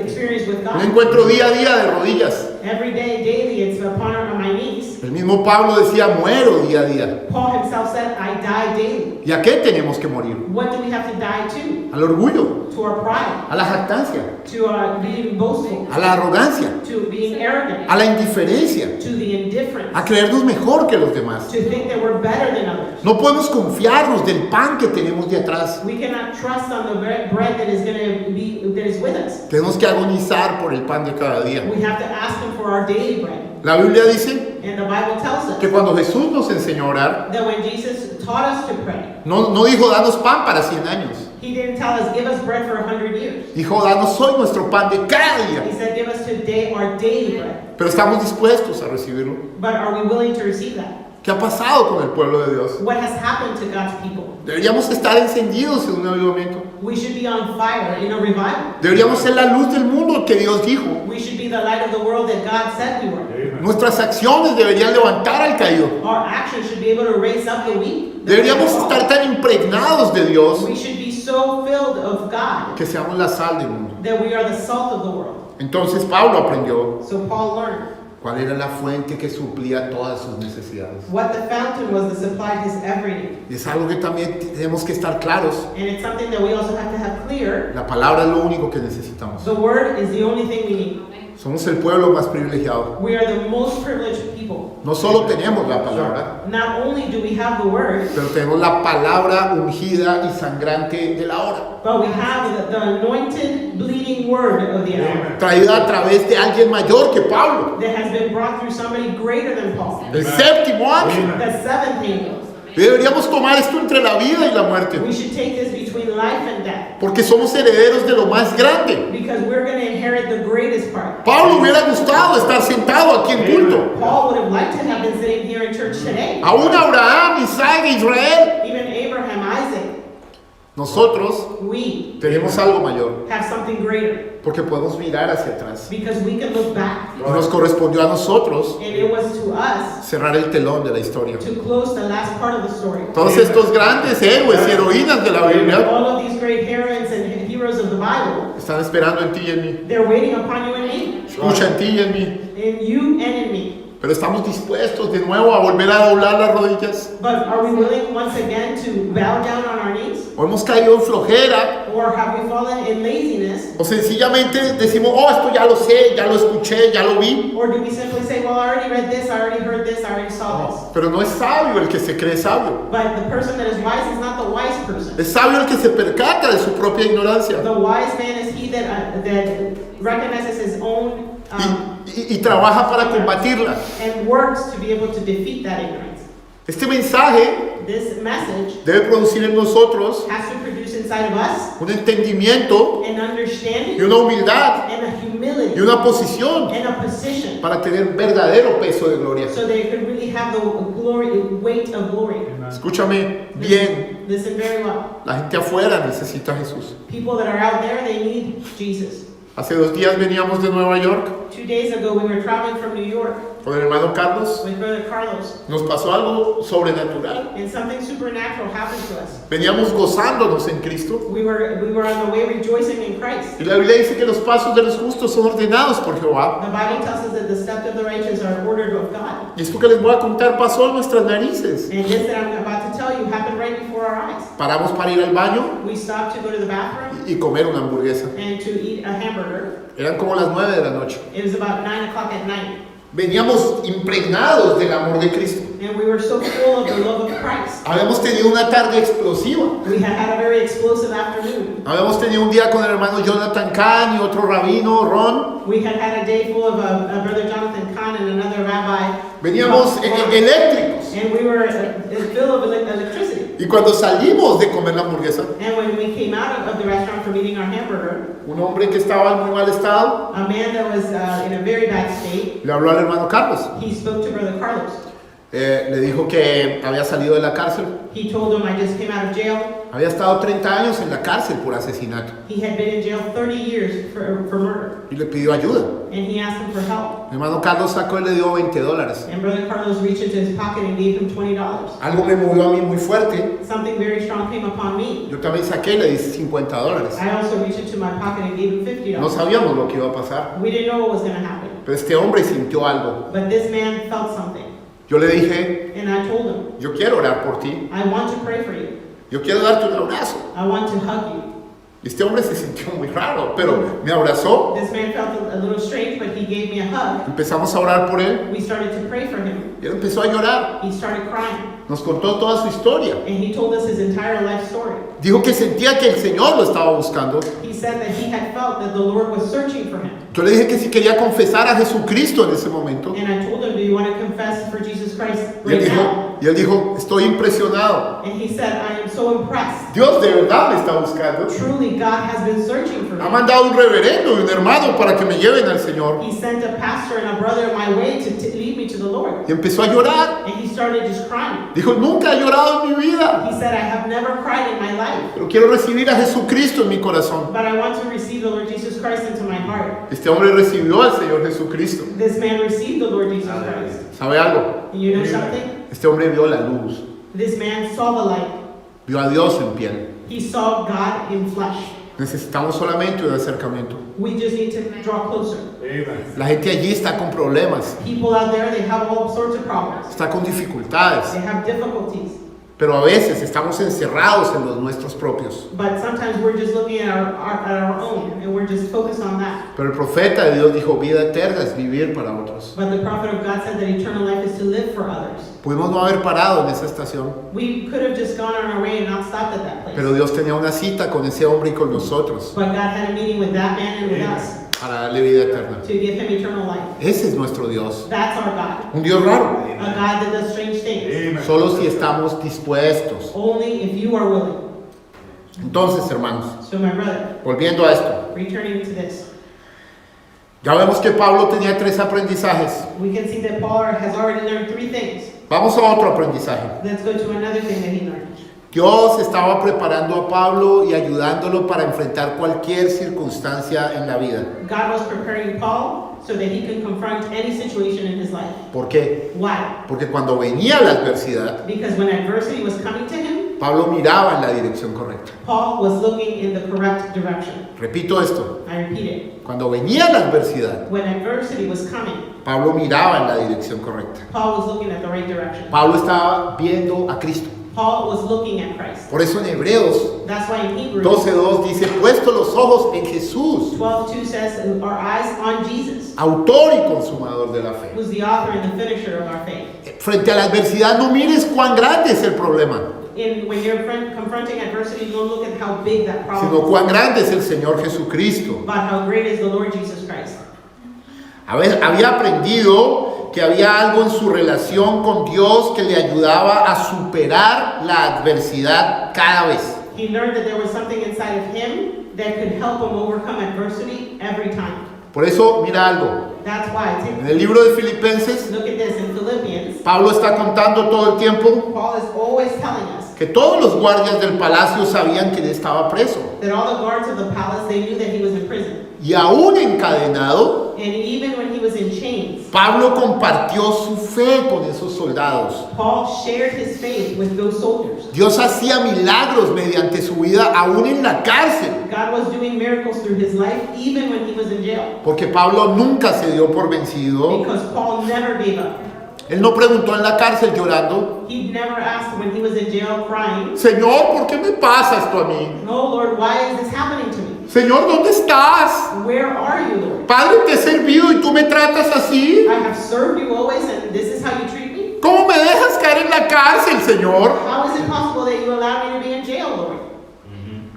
experience with Un God. encuentro día a día de rodillas. Every day, daily, it's upon my knees. El El mismo Pablo decía, muero día a día. Paul himself said, I die daily. ¿Y a qué tenemos que morir? What do we have to die to? Al orgullo, To our pride, a la jactancia, to being boastful, a la arrogancia, to being arrogant, a la indiferencia, to the indifference, a creernos mejor que los demás. to think that we're better than others. No podemos confiarnos del pan que tenemos de atrás. We cannot trust on the bread that is going to be that is with us. Tenemos que agonizar por el pan de cada día. We have to ask Him for our daily bread. La Biblia dice And the Bible tells us que cuando Jesús nos enseñó a orar, that when Jesus taught us to pray, no dijo danos pan para 100 años. He didn't tell us give us bread for 100 years. Dijo danos hoy nuestro pan de cada He día. said give us today our daily bread. Pero estamos dispuestos a recibirlo. But are we willing to receive that? ¿Qué ha pasado con el pueblo de Dios? What has happened to God's people? Deberíamos estar encendidos en un avivamiento. We should be on fire in a revival. Deberíamos ser la luz del mundo que Dios dijo. We should be the light of the world that God said we were. Nuestras acciones deberían levantar al caído. Our actions should be able to raise up the weak. Deberíamos estar tan impregnados de Dios We should be so filled of God que seamos la sal del mundo. that we are the salt of the world. Entonces Pablo aprendió So Paul learned cuál era la fuente que suplía todas sus necesidades. what the fountain was that supplied his every need. Y es algo que también tenemos que estar claros. And it's something that we also have to have clear. La palabra es lo único que necesitamos. The word is the only thing we need. Somos el pueblo más privilegiado. We are the most privileged people. No solo tenemos la palabra, Not only do we have the word, pero tenemos la palabra ungida y sangrante de la hora, but we have the anointed, bleeding word of the hour traída a través de alguien mayor que Pablo, that has been brought through somebody greater than Paul. el séptimo ángel. The seventh angel. Y deberíamos tomar esto entre la vida y la muerte, We should take this between life and death porque somos herederos de lo más grande. because we're going to inherit the greatest part. Pablo hubiera gustado estar sentado aquí en culto. Paul would have liked to have been sitting here in church today. Aún Abraham, Isaac, Israel. Even Abraham, Isaac, Nosotros we tenemos algo mayor, have something greater porque podemos mirar hacia atrás. because we can look back. Y nos correspondió a nosotros And it was to us cerrar el telón de la historia. to close the last part of the story. Todos estos grandes héroes y heroínas de la Biblia All of these great heroines and heroes of the Bible, están esperando en ti y en mí. they're waiting upon you and me. Escucha en ti y en mí. In you and in me. Pero estamos dispuestos de nuevo a volver a doblar las rodillas. But are we willing once again to bow down on our knees? O hemos caído en flojera. Or have we fallen in laziness? O sencillamente decimos, oh, esto ya lo sé, ya lo escuché, ya lo vi. Or do we simply say, well, I already read this, I already heard this, I already saw this? Pero no es sabio el que se cree sabio. But the person that is wise is not the wise person. Es sabio el que se percata de su propia ignorancia. The wise man is he that recognizes his own Y trabaja para combatirla. and works to be able to defeat that ignorance. Este mensaje This message debe producir en nosotros has to produce inside of us un entendimiento an y understanding una humildad and a humility y una posición and a position para tener verdadero peso de gloria. so that it could really have the glory, weight of glory. Escúchame bien, Listen very well. la gente afuera necesita a Jesús. People that are out there, they need Jesus. Hace 2 días veníamos de Nueva York 2 days ago, we were traveling from New York con el hermano Carlos. with Brother Carlos, Nos pasó algo sobrenatural. and something supernatural happened to us. Veníamos gozándonos en Cristo. We were on the way rejoicing in Christ. Y la Biblia dice que los pasos de los justos son ordenados por Jehová. The Bible tells us that the steps of the righteous are ordered of God. Y esto que les voy a contar pasó en nuestras narices. And this that I'm about to tell you happened right before our eyes. Paramos para ir al baño We stopped to go to the bathroom y comer una hamburguesa. and to eat a hamburger. Eran como las 9 de la noche. It was about 9 o'clock at night. Veníamos impregnados del amor de Cristo. And we were so full of the love of Christ. Habíamos tenido una tarde explosiva. We had had a very explosive afternoon. Habíamos tenido un día con el hermano Jonathan Kahn y otro rabino, Ron. We had had a day full of Brother Jonathan Kahn and another rabbi. Veníamos eléctricos. And we were full of electricity. Y cuando salimos de comer la hamburguesa, And when we came out of the restaurant from eating our hamburger, un hombre que estaba en muy mal estado a man that was in a very bad state, le habló al hermano Carlos. he spoke to Brother Carlos. Le dijo que había salido de la cárcel. He told him, I just came out of jail. Había estado 30 años en la cárcel por asesinato. He had been in jail 30 years for murder. Y le pidió ayuda. And he asked him for help. Mi hermano Carlos sacó y le dio $20. And Brother Carlos reached into his pocket and gave him $20. Algo me movió a mí muy fuerte. Something very strong came upon me. Yo también saqué y le di $50. I also reached into my pocket and gave him $50. No sabíamos lo que iba a pasar. We didn't know what was going to happen. Pero este hombre sintió algo. But this man felt something. Yo le dije, And I told him, yo quiero orar por ti, I want to pray for you. yo quiero darte un abrazo. I want to hug you. Y este hombre se sintió muy raro, pero me abrazó, This man felt a little strange, but he gave me a hug. empezamos a orar por él We started to pray for him. y él empezó a llorar. He started crying. Nos contó toda su historia. And he told us his entire life story. Dijo que sentía que el Señor lo estaba buscando. He said that he had felt that the Lord was searching for him. Yo le dije que si quería confesar a Jesucristo en ese momento. And I told him, do you want to confess for Jesus Christ Y él right now? dijo, estoy impresionado. And he said, I am so impressed. Dios de verdad me está buscando. Truly, God has been searching for Ha me. mandado un reverendo y un hermano para que me lleven al Señor. He sent a pastor and a brother my way to lead me to the Lord. Y empezó a llorar. And he started just crying. Dijo, nunca he llorado en mi vida, He said, I have never cried in my life, pero quiero recibir a Jesucristo en mi corazón. but I want to receive the Lord Jesus Christ into my heart. Este hombre recibió al Señor Jesucristo. This man received the Lord Jesus Christ. ¿Sabe algo? And you know something? Este hombre vio la luz, This man saw the light. vio a Dios en piel. He saw God in flesh. Necesitamos solamente un acercamiento. We just need to draw closer. La gente allí está con problemas, People out there, they have all sorts of problems. está con dificultades, They have difficulties. pero a veces estamos encerrados en los nuestros propios. But sometimes we're just looking at our own and we're just focused on that. Pero el profeta de Dios dijo, vida eterna es vivir para otros. But the prophet of God said that eternal life is to live for others. Pudimos no haber parado en esa estación, We could have just gone on our way and not stopped at that place. pero Dios tenía una cita con ese hombre y con nosotros But God had a meeting with that man and with us para darle vida eterna. to give him eternal life. Ese es nuestro Dios, That's our God. un Dios raro, A God that does strange things. solo si estamos dispuestos. Only if you are willing. Entonces, hermanos, So my brother, volviendo a esto, returning to this, ya vemos que Pablo tenía 3 aprendizajes. we can see that Paul has already learned 3 things. Vamos a otro aprendizaje. Let's go to another thing that he learned. Dios estaba preparando a Pablo y ayudándolo para enfrentar cualquier circunstancia en la vida. God was preparing Paul so that he can confront any situation in his life. ¿Por qué? Why? Porque cuando venía la adversidad, Because when adversity was coming to him, Pablo miraba en la dirección correcta. Paul was looking in the correct direction. Repito esto, I repeat it. cuando venía la adversidad, When adversity was coming, Pablo miraba en la dirección correcta. Paul was looking at the right direction. Pablo estaba viendo a Cristo. Paul was looking at Christ. Por eso en Hebreos That's why in Hebrews 12:2 dice, puesto los ojos en Jesús, 12:2 says, our eyes on Jesus, autor y consumador de la fe. who's the author and the finisher of our faith. Frente a la adversidad no mires cuán grande es el problema, When you're confronting adversity, you don't look at how big that problem sino is, cuán grande es el Señor Jesucristo. but how great is the Lord Jesus Christ. Había aprendido que había algo en su relación con Dios que le ayudaba a superar la adversidad cada vez. He learned that there was something inside of him that could help him overcome adversity every time. Por eso, mira algo. That's why, En el libro de Filipenses, look at this in Philippians. Pablo está contando todo el tiempo Paul is always telling us que todos los guardias del palacio sabían que él estaba preso. that all the guards of the palace, they knew that he was in prison. Y aún encadenado, And even when he was in chains, Pablo compartió su fe con esos soldados. Paul shared his faith with those soldiers. Dios hacía milagros mediante su vida aún en la cárcel, God was doing miracles through his life even when he was in jail. porque Pablo nunca se dio por vencido. Because Paul never gave up. Él no preguntó en la cárcel llorando, He never asked when he was in jail crying, Señor, ¿por qué me pasa esto a mí? no, Lord, why is this happening to me? Señor, ¿dónde estás? Where are you, Lord? Padre, te he servido y tú me tratas así. I have served you always and this is how you treat me? ¿Cómo me dejas caer en la cárcel, Señor? How is it possible that you allow me to be in jail, Lord?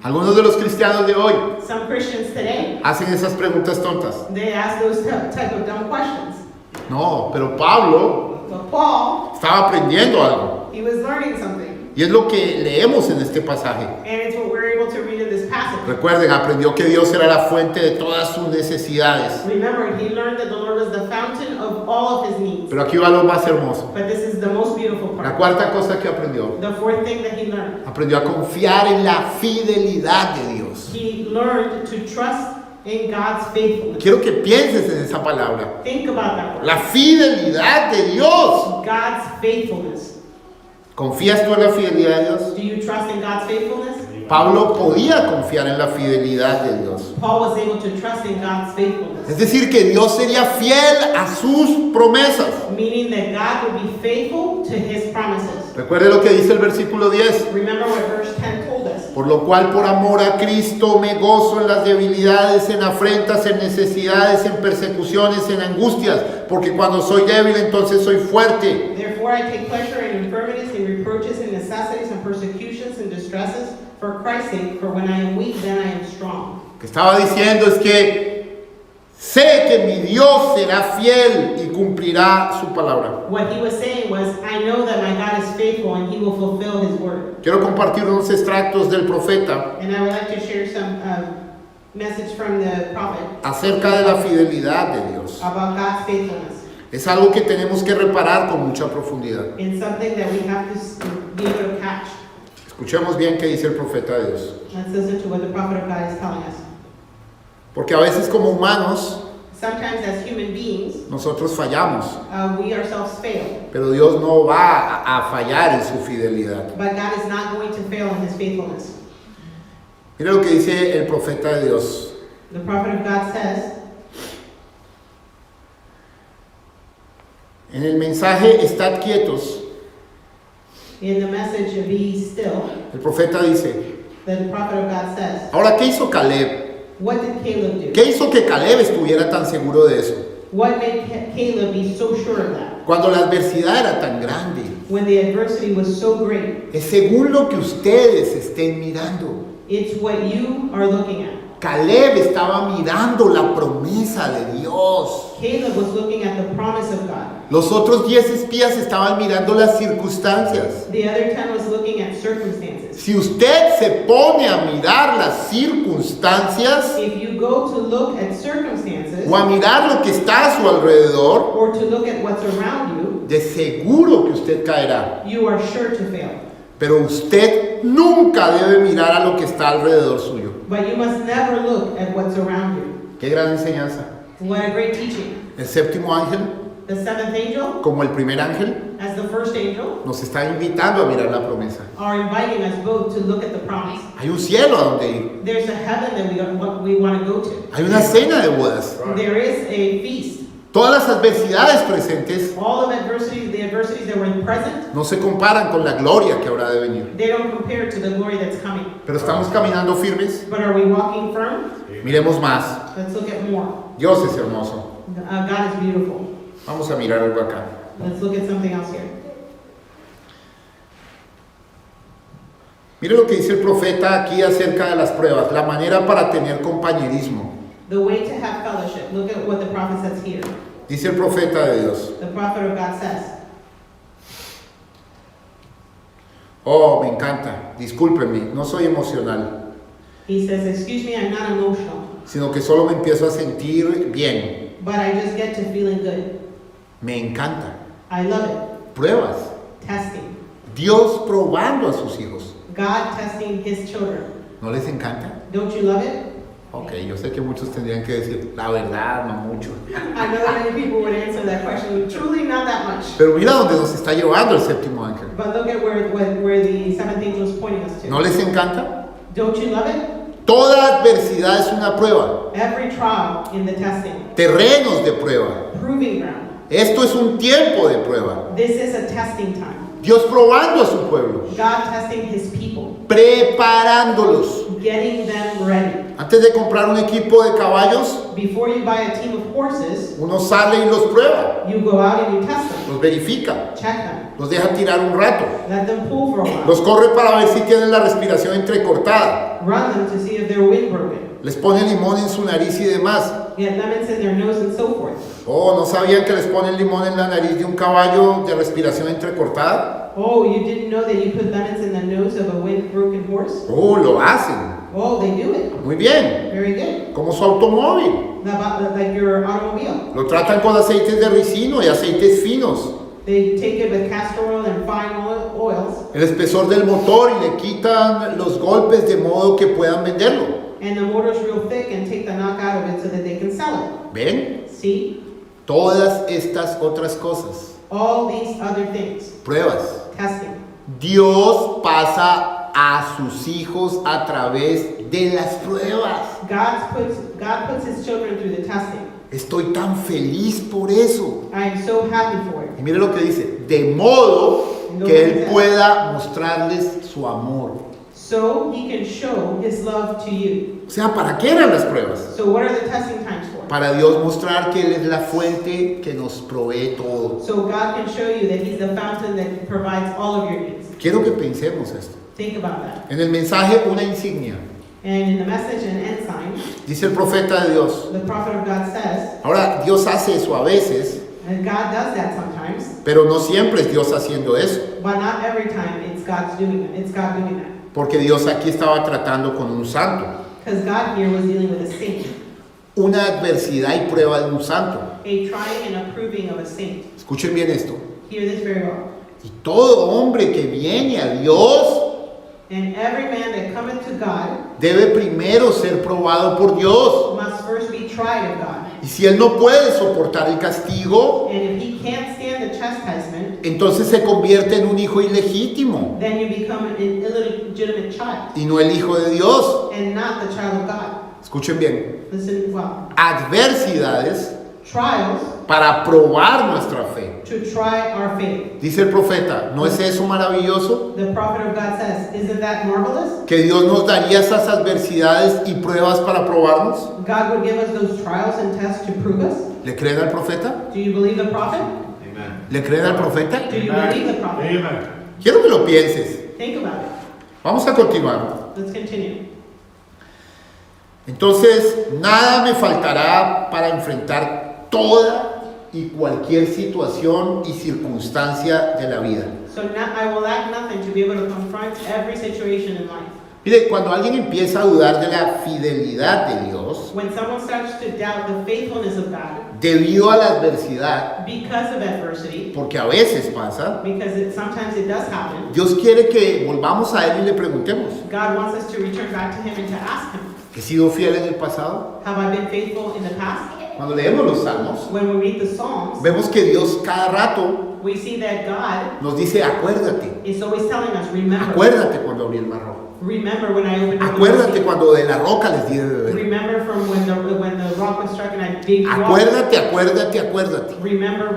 Algunos de los cristianos de hoy Some Christians today, hacen esas preguntas tontas. they ask those type of dumb questions. No, pero Pablo But Paul, estaba aprendiendo algo. he was learning something. Y es lo que leemos en este pasaje. And it's what we're able to read in this passage. Recuerden, aprendió que Dios era la fuente de todas sus necesidades. Remember, he learned that the Lord was the fountain of all of his needs. Pero aquí va lo más hermoso. But this is the most beautiful La part. cuarta cosa que aprendió. The fourth thing that he learned. Aprendió a confiar en la fidelidad de Dios. He learned to trust in God's faithfulness. Quiero que pienses en esa palabra. Think about that word. La fidelidad de Dios. God's faithfulness. ¿Confías tú en la fidelidad de Dios? Do you trust in God's faithfulness? Pablo podía confiar en la fidelidad de Dios. Paul was able to trust in God's faithfulness, Es decir, que Dios sería fiel a sus promesas. meaning that God would be faithful to his promises. Recuerde lo que dice el versículo 10. Remember what verse 10 told us. Por lo cual, por amor a Cristo, me gozo en las debilidades, en afrentas, en necesidades, en persecuciones, en angustias, porque cuando soy débil, entonces soy fuerte. Therefore I take pleasure in infirmities, in reproaches, in necessities, and persecutions, and distresses, for Christ's sake, for when I am weak, then I am strong. Lo que estaba diciendo es que sé que mi Dios será fiel y cumplirá su palabra. What he was saying was, I know that my God is faithful and he will fulfill his word. Quiero compartir unos extractos del profeta And I would like to share some message from the prophet acerca de la fidelidad de Dios. about God's faithfulness. Es algo que tenemos que reparar con mucha profundidad. It's something that we have to be able to catch. Escuchemos bien qué dice el profeta de Dios. Let's listen to what the prophet of God is telling us. Porque a veces como humanos Sometimes as human beings, nosotros fallamos, we ourselves fail. pero Dios no va a fallar en su fidelidad. But God is not going to fail in his faithfulness. Mira lo que dice el profeta de Dios. The prophet of God says, En el mensaje Estad quietos, in the message of Be Still, el profeta dice, the prophet of God says, ahora, ¿qué hizo Caleb? what did Caleb do? ¿Qué hizo que Caleb estuviera tan seguro de eso? What made Caleb be so sure of that? Cuando la adversidad era tan grande. When the adversity was so great, Es según lo que ustedes estén mirando. it's what you are looking at. Caleb estaba mirando la promesa de Dios. Caleb was looking at the promise of God. Los otros 10 espías estaban mirando las circunstancias. The other 10 was looking at circumstances. Si usted se pone a mirar las circunstancias If you go to look at circumstances, o a mirar lo que está a su alrededor, or to look at what's around you, de seguro que usted caerá. you are sure to fail. Pero usted nunca debe mirar a lo que está alrededor suyo. But you must never look at what's around you. Qué gran enseñanza. What a great teaching. El séptimo ángel, The seventh angel, como el primer ángel, as the first angel, nos está invitando a mirar la promesa. are inviting us both to look at the promise. Hay un cielo a donde ir. There's a heaven that we want to go to. Hay una cena de bodas. There is a feast. Todas las adversidades presentes All of adversities, the adversities that were present, no se comparan con la gloria que habrá de venir. they don't compare to the glory that's coming. Pero estamos caminando firmes. But are we walking firm? Miremos más. Let's look at more. Dios es hermoso. God is beautiful. Vamos a mirar algo acá. Let's look at something else here. Mire lo que dice el profeta aquí acerca de las pruebas. La manera para tener compañerismo. The way to have fellowship. Look at what the prophet says here. Dice el profeta de Dios. The prophet of God says, Oh, me encanta. Discúlpenme, no soy emocional, he says, excuse me, I'm not emotional, sino que solo me empiezo a sentir bien. but I just get to feeling good. Me encanta. I love it. Pruebas. Testing. Dios probando a sus hijos. God testing his children. ¿No les encanta? Don't you love it? Ok, yo sé que muchos tendrían que decir, la verdad, no mucho. I know that many people would answer that question. Truly not that much. Pero mira dónde nos está llevando el séptimo ángel. But look at where the seventh angel is pointing us to. ¿No les encanta? Don't you love it? Toda adversidad es una prueba. Every trial in the testing. Terrenos de prueba. Proving ground. Esto es un tiempo de prueba. This is a testing time. Dios probando a su pueblo. God testing his people. Preparándolos. Getting them ready. Antes de comprar un equipo de caballos, Before you buy a team of horses, uno sale y los prueba. you go out and you test them. Los verifica. Check them. Los deja tirar un rato. Let them pull for a while. Los corre para ver si tienen la respiración entrecortada. Run them to see if they're windbroken. Les pone limón en su nariz y demás. Get lemons in their nose and so forth. Oh, ¿no sabían que les ponen limón en la nariz de un caballo de respiración entrecortada? Oh, you didn't know that you put lemons in the nose of a windbroken horse? Oh, lo hacen. Oh, they do it. Muy bien. Very good. Como su automóvil. Like your automobile. Lo tratan con aceites de ricino y aceites finos. They take it with castor oil and fine oils, El espesor del motor y le quitan los golpes de modo que puedan venderlo. and the motor's real thick and take the knock out of it so that they can sell it. ¿Ven? See? Todas estas otras cosas. All these other things. Pruebas. Testing. Dios pasa a sus hijos a través de las pruebas. God puts his children through the testing. Estoy tan feliz por eso. I am so happy for it. Y mire lo que dice, de modo que Él pueda mostrarles su amor. So he can show his love to you. O sea, ¿para qué eran las pruebas? So what are the testing times for? Para Dios mostrar que Él es la fuente que nos provee todo. So God can show you that he's the fountain that provides all of your needs. Quiero que pensemos esto. Think about that. En el mensaje, una insignia. And in the message and ensign, Dice el profeta de Dios. the prophet of God says, Ahora, Dios hace eso a veces, and God does that sometimes, pero no siempre es Dios haciendo eso. but not every time it's God doing that. Porque Dios aquí estaba tratando con un santo. Because God here was dealing with a saint, Una adversidad y prueba de un santo. a trying and approving of a saint. Escuchen bien esto. Hear this very well. Y todo hombre que viene a Dios And every man that cometh to God debe primero ser probado por Dios. must first be tried of God. Y si él no puede soportar el castigo, And if he can't stand the chastisement, entonces se convierte en un hijo ilegítimo then you become an illegitimate child y no el hijo de Dios. and not the child of God. Escuchen bien. Listen well. Adversidades Trials para probar nuestra fe. to try our faith. Dice el profeta, ¿no es eso maravilloso? The prophet of God says, isn't that marvelous? Que Dios nos daría esas adversidades y pruebas para probarnos. God would give us those trials and tests to prove us. ¿Le creen al profeta? Do you believe the prophet? Amen. ¿Le creen al profeta? Do you believe the prophet? Amen. Quiero que lo pienses. Think about it. Vamos a continuar. Let's continue. Entonces, nada me faltará para enfrentar toda y cualquier situación y circunstancia de la vida. So now I will lack nothing to be able to confront every situation in life. Mire, cuando alguien empieza a dudar de la fidelidad de Dios, When someone starts to doubt the faithfulness of God debido a la adversidad, because of adversity, porque a veces pasa, because sometimes it does happen, Dios quiere que volvamos a Él y le preguntemos, God wants us to return back to Him and to ask Him, ¿he sido fiel en el pasado? have I been faithful in the past? Cuando leemos los salmos, When we read the Psalms, vemos que Dios cada rato we see that God nos dice, acuérdate, is always telling us, remember. acuérdate cuando abrí el mar rojo, Remember when I opened the acuérdate cuando de la roca les di de beber, Remember from when the rock was struck and I gave you water. acuérdate, acuérdate, acuérdate. Remember.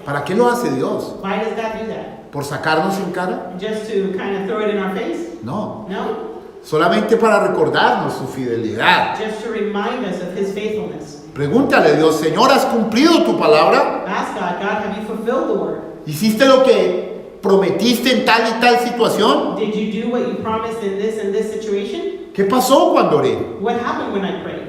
¿Para qué lo hace Dios? Why does God do that? ¿Por sacarnos en cara? Just to kind of throw it in our face? No, No. solamente para recordarnos su fidelidad. Just to remind us of His faithfulness. Pregúntale a Dios, Señor, ¿has cumplido tu palabra? Ask God, have you fulfilled the word? ¿Hiciste lo que prometiste en tal y tal situación? Did you do what you promised in this situation? ¿Qué pasó cuando oré? What happened when I prayed?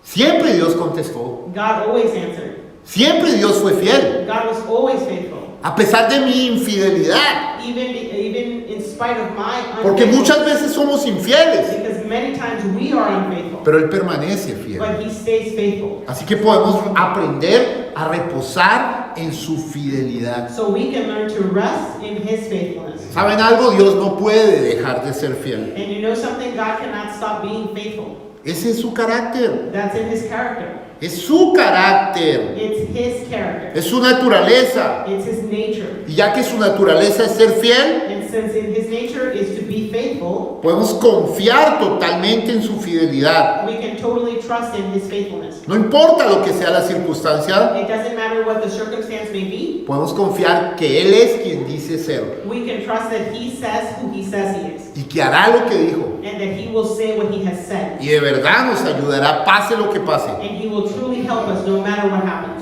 Siempre Dios contestó. God always answered. Siempre Dios fue fiel. God was always faithful. A pesar de mi infidelidad. Even in spite of my Porque unfaithfulness. muchas veces somos infieles. Because many times we are unfaithful. Pero Él permanece fiel. But He stays faithful. Así que podemos aprender a reposar en su fidelidad. So we can learn to rest in His faithfulness. ¿Saben algo? Dios no puede dejar de ser fiel. And you know something? God cannot stop being faithful. Ese es su carácter. That's in His character. Es su carácter. It's His character. Es su naturaleza. It's His nature. Y ya que su naturaleza es ser fiel, And since in His nature is to be faithful, podemos confiar totalmente en su fidelidad. we can totally trust in His faithfulness. No importa lo que sea la circunstancia, It doesn't matter what the circumstance may be. podemos confiar que Él es quien dice ser We can trust that He says who He says He is. y que hará lo que dijo. And that He will say what He has said. Y de verdad nos ayudará, pase lo que pase. And He will truly help us no matter what happens.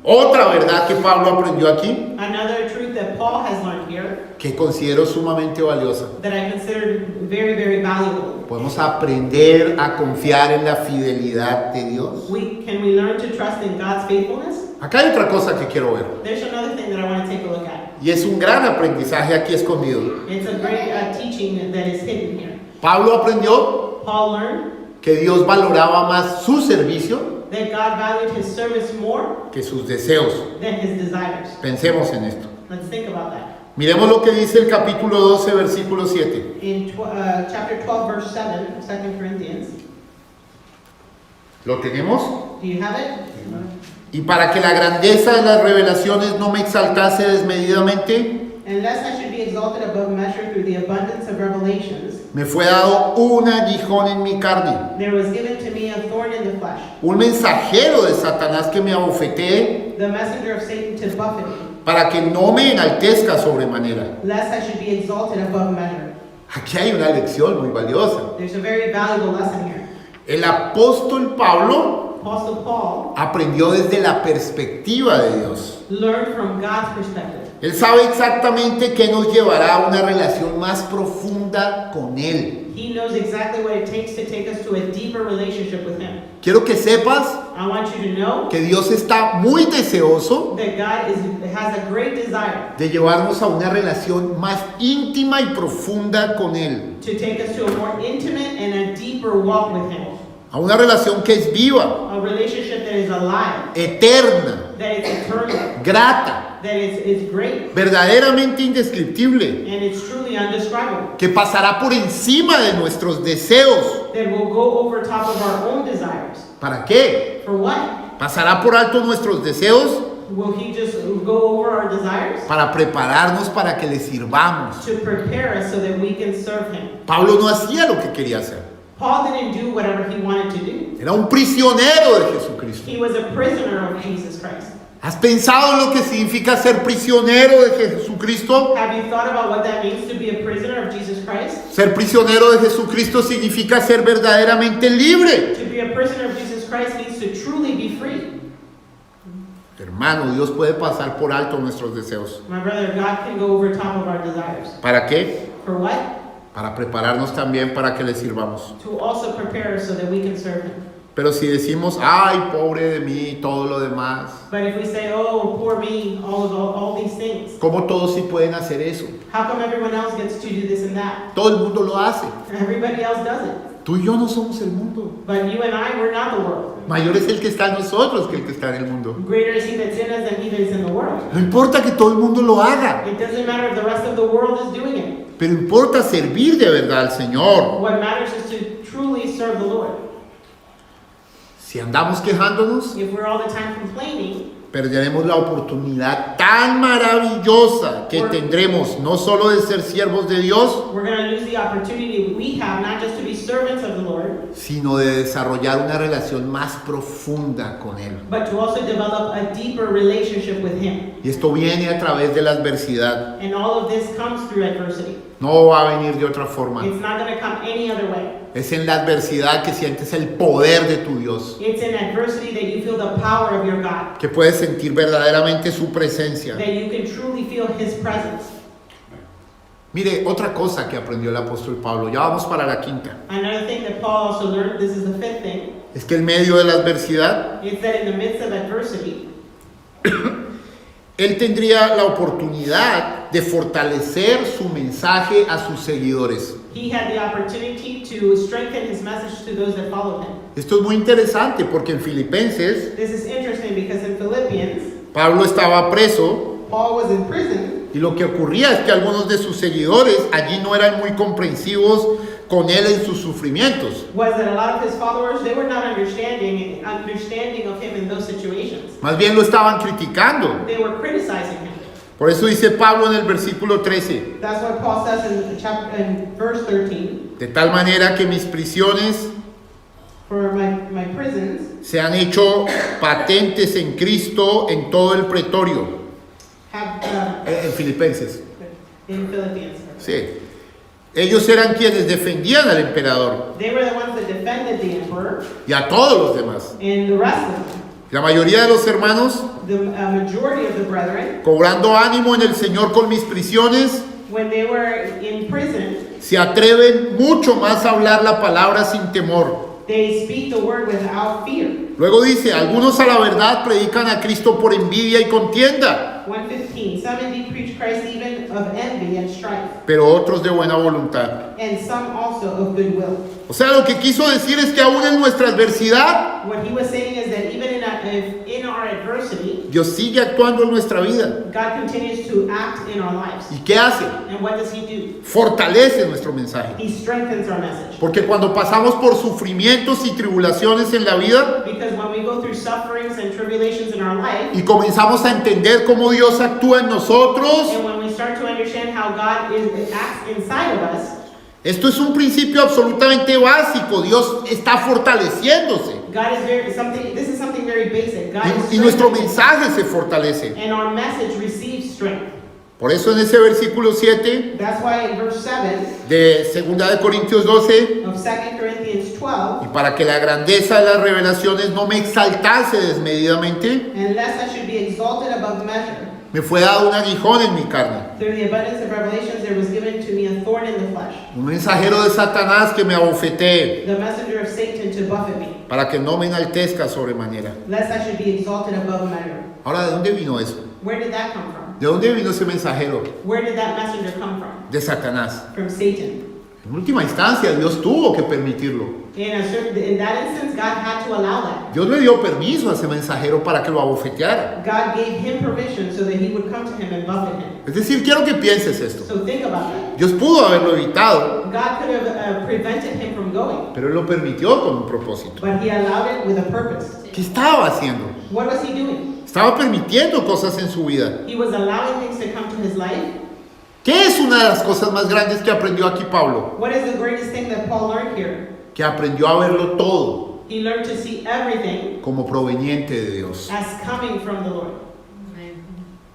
Otra verdad que Pablo aprendió aquí, Another truth that Paul has learned here que considero sumamente valiosa. that I consider very, very valuable. Podemos aprender a confiar en la fidelidad de Dios. Can we learn to trust in God's faithfulness? Acá hay otra cosa que quiero ver. There's another thing that I want to take a look at. Y es un gran aprendizaje aquí escondido. It's a great teaching that is hidden here. Pablo aprendió Paul learned que Dios valoraba más su servicio that God valued His service more que sus deseos. than His desires. Pensemos en esto. Let's think about that. Miremos lo que dice el capítulo 12, versículo 7. In chapter 12, verse 7, 2 Corinthians. ¿Lo tenemos? Do you have it? Y para que la grandeza de las revelaciones no me exaltase desmedidamente, And lest I should be exalted above measure through the abundance of revelations, me fue dado un aguijón en mi carne, there was given to me a thorn in the flesh, un mensajero de Satanás que me abofetee the messenger of Satan to buffet me, para que no me enaltezca sobremanera. lest I should be exalted above measure. Aquí hay una lección muy valiosa. There's a very valuable lesson here. El apóstol Pablo Apostle Paul aprendió desde la perspectiva de Dios. learned from God's perspective. Él sabe exactamente qué nos llevará a una relación más profunda con Él. He knows exactly what it takes to take us to a deeper relationship with Him. Quiero que sepas I want you to know que Dios está muy deseoso that God has a great desire de llevarnos a una relación más íntima y profunda con Él. to take us to a more intimate and a deeper walk with Him. A una relación que es viva, A relationship that is alive, eterna, that is eternal, grata, that is great, verdaderamente indescriptible, and it's truly undescribable. que pasará por encima de nuestros deseos. That will go over top of our own desires. ¿Para qué? For what? Pasará por alto nuestros deseos Will He just go over our desires? para prepararnos para que le sirvamos. To prepare us so that we can serve Him. Pablo no hacía lo que quería hacer. Paul didn't do whatever he wanted to do. Era un prisionero de Jesucristo. He was a prisoner of Jesus Christ. ¿Has pensado en lo que significa ser prisionero de Jesucristo? Have you thought about what that means to be a prisoner of Jesus Christ? Ser prisionero de Jesucristo significa ser verdaderamente libre. To be a prisoner of Jesus Christ means to truly be free. Hermano, Dios puede pasar por alto nuestros deseos. My brother, God can go over top of our desires. ¿Para qué? For what? Para prepararnos también para que le sirvamos. To also prepare us so that we can serve Him. Pero si decimos, ay, pobre de mí, todo lo demás, But if we say, oh, poor me, all these things, ¿cómo todos sí pueden hacer eso? how come everyone else gets to do this and that? Todo el mundo lo hace. Everybody else does it. Tú y yo no somos el mundo. But you and I, we're not the world. Mayor es el que está en nosotros que el que está en el mundo. Greater is He that's in us than he that is in the world. No importa que todo el mundo lo haga, It doesn't matter if the rest of the world is doing it. pero importa servir de verdad al Señor. What matters is to truly serve the Lord. Si andamos quejándonos, If we're all the time complaining, perderemos la oportunidad tan maravillosa que tendremos no solo de ser siervos de Dios, we're going to lose the opportunity we have not just to be servants of the Lord, sino de desarrollar una relación más profunda con Él. but to also develop a deeper relationship with Him. Y esto viene a través de la adversidad. And all of this comes through adversity. No va a venir de otra forma. It's not going to come any other way. Es en la adversidad que sientes el poder de tu Dios, It's in adversity that you feel the power of your God, que puedes sentir verdaderamente su presencia. that you can truly feel His presence. Mire, otra cosa que aprendió el apóstol Pablo, ya vamos para la quinta, Another thing that Paul also learned, this is the fifth thing, es que en medio de la adversidad, is that in the midst of adversity, él tendría la oportunidad de fortalecer su mensaje a sus seguidores. he had the opportunity to strengthen his message to those that followed him. Esto es muy interesante porque en Filipenses, This is interesting because in Philippians, Pablo estaba preso Paul was in prison, y lo que ocurría es que algunos de sus seguidores allí no eran muy comprensivos con él en sus sufrimientos. was that a lot of his followers, they were not understanding of him in those situations. Más bien lo estaban criticando. They were criticizing him. Por eso dice Pablo en el versículo 13, That's what Paul says in verse 13. de tal manera que mis prisiones For my prisons se han hecho patentes en Cristo en todo el pretorio. have, En Filipenses. in Philippians, Sí. Ellos eran quienes defendían al emperador they were the ones that defended the emperor y a todos los demás. and the rest of them. La mayoría de los hermanos, The majority of the brethren, cobrando ánimo en el Señor con mis prisiones, when they were in prison, se atreven mucho más a hablar la palabra sin temor. they speak the word without fear. Luego dice, algunos a la verdad predican a Cristo por envidia y contienda, 1:15. Some indeed preach Christ even of envy and strife, pero otros de buena voluntad. and some also of goodwill. O sea, lo que quiso decir es que aún en nuestra adversidad, What he was saying is that even in our adversity, Dios sigue actuando en nuestra vida. God continues to act in our lives. ¿Y qué hace? And what does he do? Fortalece nuestro mensaje. He strengthens our message. Porque cuando pasamos por sufrimientos y tribulaciones en la vida Because when we go through sufferings and tribulations in our life, y comenzamos a entender cómo Dios actúa en nosotros, and when we start to understand how God acts inside of us, esto es un principio absolutamente básico. Dios está fortaleciéndose. this is something very basic. God is Y nuestro strengthening, mensaje se fortalece. and our message receives strength. Por eso en ese versículo 7 That's why in verse 7 de 2 de Corintios 12, of 2 Corinthians y 12, para que la grandeza de las revelaciones no me exaltase desmedidamente, and lest I should be exalted above measure, me fue dado un aguijón en mi carne, through the abundance of revelations there was given to me a thorn in the flesh, un mensajero de Satanás que me abofetee, the messenger of Satan to buffet me, para que no me enaltezca sobremanera. lest I should be exalted above measure. Ahora, ¿de dónde vino eso? Where did that come from? ¿De dónde vino ese mensajero? Where did that messenger come from? De Satanás. From Satan. En última instancia, Dios tuvo que permitirlo. In that instance, God had to allow that. Dios le dio permiso a ese mensajero para que lo abofeteara. God gave him permission so that he would come to him and buffet him. Es decir, quiero que pienses esto. So think about that. Dios pudo haberlo evitado, God could have prevented him from going, pero Él lo permitió con un propósito. but he allowed it with a purpose. ¿Qué estaba haciendo? What was he doing? Estaba permitiendo cosas en su vida. He was allowing things to come to his life. ¿Qué es una de las cosas más grandes que aprendió aquí Pablo? What is the greatest thing that Paul learned here? Que aprendió a verlo todo He learned to see everything como proveniente de Dios. as coming from the Lord.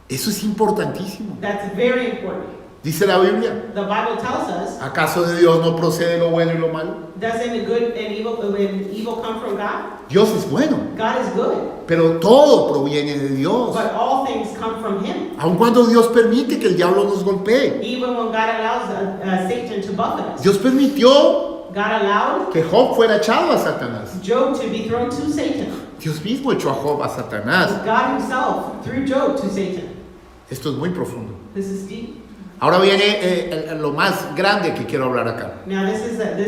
Eso es importantísimo. That's very important. Dice la Biblia, The Bible tells us, ¿acaso de Dios no procede lo bueno y lo malo? doesn't good and evil come from God? Dios es bueno, God is good, pero todo proviene de Dios. but all things come from him. Aun cuando Dios permite que el diablo nos golpee. Even when God allows Satan to buffet us, Dios permitió God allowed que Job fuera echado a Satanás. Job to be thrown to Satan. Dios mismo echó a Job a Satanás. God himself threw Job to Satan. Esto es muy profundo. This is deep. Ahora viene lo más grande que quiero hablar acá. Now this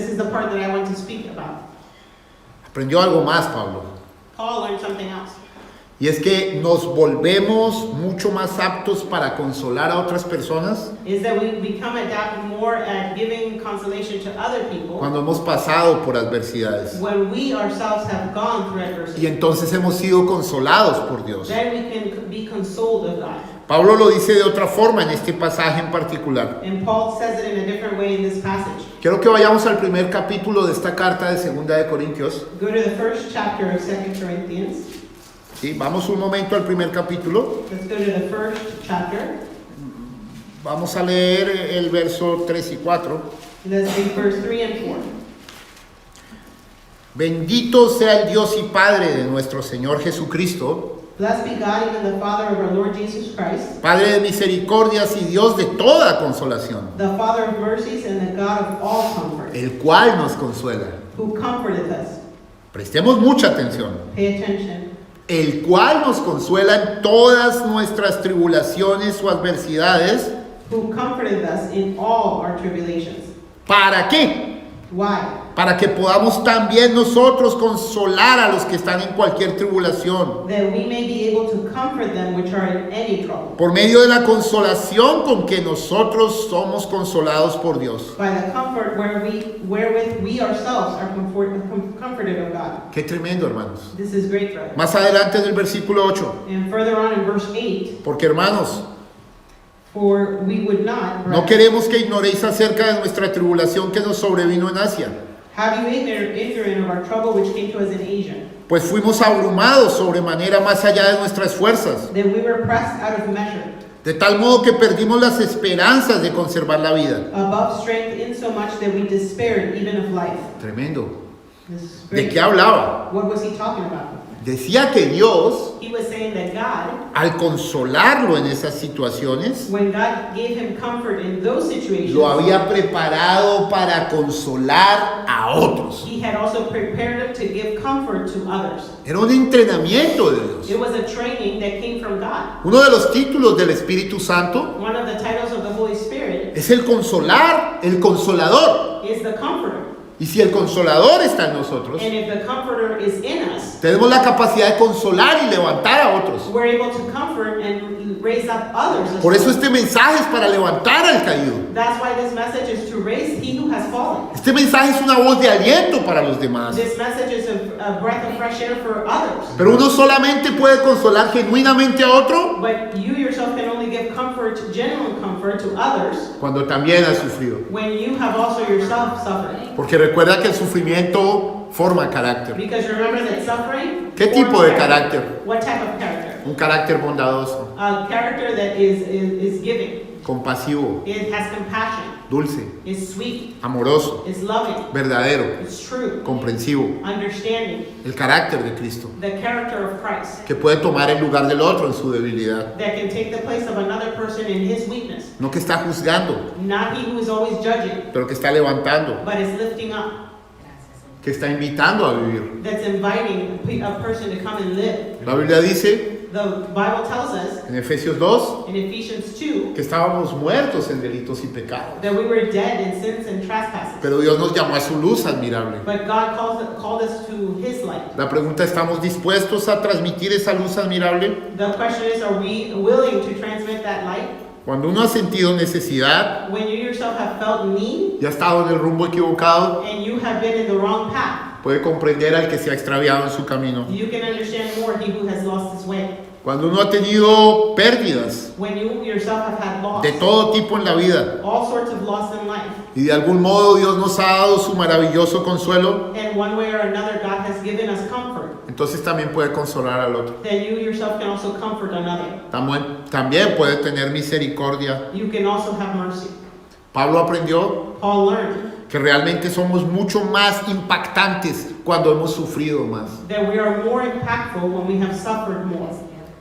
is the part that I want to speak about. Aprendió algo más Pablo. Paul learned something else. Y es que nos volvemos mucho más aptos para consolar a otras personas Is that we become adept more at giving consolation to other people cuando hemos pasado por adversidades. when we ourselves have gone through Y adversity. entonces hemos sido consolados por Dios. Then we can be consoled of God. Pablo lo dice de otra forma en este pasaje en particular. And Paul says it in a different way in this passage. Quiero que vayamos al primer capítulo de esta carta de 2 de Corintios. Go to the first chapter of 2 Corinthians. ¿Sí? Vamos un momento al primer capítulo. Let's go to the first chapter. Vamos a leer el verso 3 y 4. Let's read verse 3 and 4. Bendito sea el Dios y Padre de nuestro Señor Jesucristo, Blessed be God, even the Father of our Lord Jesus Christ, Padre de misericordias y Dios de toda consolación, the Father of mercies and the God of all comfort, el cual nos consuela. who comforteth us. Prestemos mucha atención. Pay attention. El cual nos consuela en todas nuestras tribulaciones o adversidades. Who comforteth us in all our tribulations. ¿Para qué? Why? Para que podamos también nosotros consolar a los que están en cualquier tribulación, That we may be able to comfort them which are in any trouble, por medio de la consolación con que nosotros somos consolados por Dios. by the comfort wherewith we ourselves are comforted of God. Qué tremendo, hermanos. This is great, brother. Más adelante en el versículo 8, And further on in verse 8, porque hermanos, for we would not, no queremos que ignoréis acerca de nuestra tribulación que nos sobrevino en Asia, have you ignorant of our trouble which came to us in Asia, pues fuimos abrumados sobremanera más allá de nuestras fuerzas, that we were pressed out of measure, de tal modo que perdimos las esperanzas de conservar la vida. above strength, insomuch that we despaired even of life. Tremendo. This is ¿De great. qué hablaba? What was he talking about? Decía que Dios, He was saying that God, al consolarlo en esas situaciones, when God gave him comfort in those situations, lo había preparado para consolar a otros. he had also prepared him to give comfort to others. Era un entrenamiento de Dios. It was a training that came from God. Uno de los títulos del Espíritu Santo One of the titles of the Holy Spirit es el consolar, el consolador. is the comforter. Y si el consolador está en nosotros, And if the comforter is in us, tenemos la capacidad de consolar y levantar a otros. we're able to comfort and raise up others. as Por eso well. este mensaje es para levantar al caído. That's why this message is to raise he who has fallen. Este mensaje es una voz de aliento para los demás. This message is a breath of fresh air for others. Pero uno solamente puede consolar genuinamente a otro But you yourself can only give comfort comfort, genuine comfort to others cuando también has sufrido. when you have also yourself suffered. Porque recuerda que el sufrimiento forma carácter. Because remember that suffering. ¿Qué forms tipo de character. carácter? What type of character? Un carácter bondadoso, A character that is giving. compasivo, It has compassion. dulce, Is sweet. amoroso, Is loving. verdadero, It's true. comprensivo. Understanding. El carácter de Cristo, The character of Christ. que puede tomar el lugar del otro en su debilidad. That can take the place of another person in his weakness. No que está juzgando, Not he who is always judging, pero que está levantando, but is lifting up. que está invitando a vivir. That's inviting a person to come and live. La Biblia dice The Bible tells us en Efesios 2 in Ephesians 2 que estábamos muertos en delitos y pecados, that we were dead in sins and trespasses. pero Dios nos llamó a su luz admirable. But God called us to his light. La pregunta, ¿estamos dispuestos a transmitir esa luz admirable? The question is, are we willing to transmit that light? Cuando uno ha sentido necesidad When you yourself have felt need y ha estado en el rumbo equivocado, and you have been in the wrong path, puede comprender al que se ha extraviado en su camino. you can understand more he who has lost his way. Cuando uno ha tenido pérdidas When you yourself have had loss, de todo tipo en la vida all sorts of loss in life, y de algún modo Dios nos ha dado su maravilloso consuelo, and one way or another God has given us comfort, entonces también puede consolar al otro. then you yourself can also comfort another. También puede tener misericordia. You can also have mercy. Pablo aprendió Paul learned que realmente somos mucho más impactantes cuando hemos sufrido más. that we are more impactful when we have suffered more.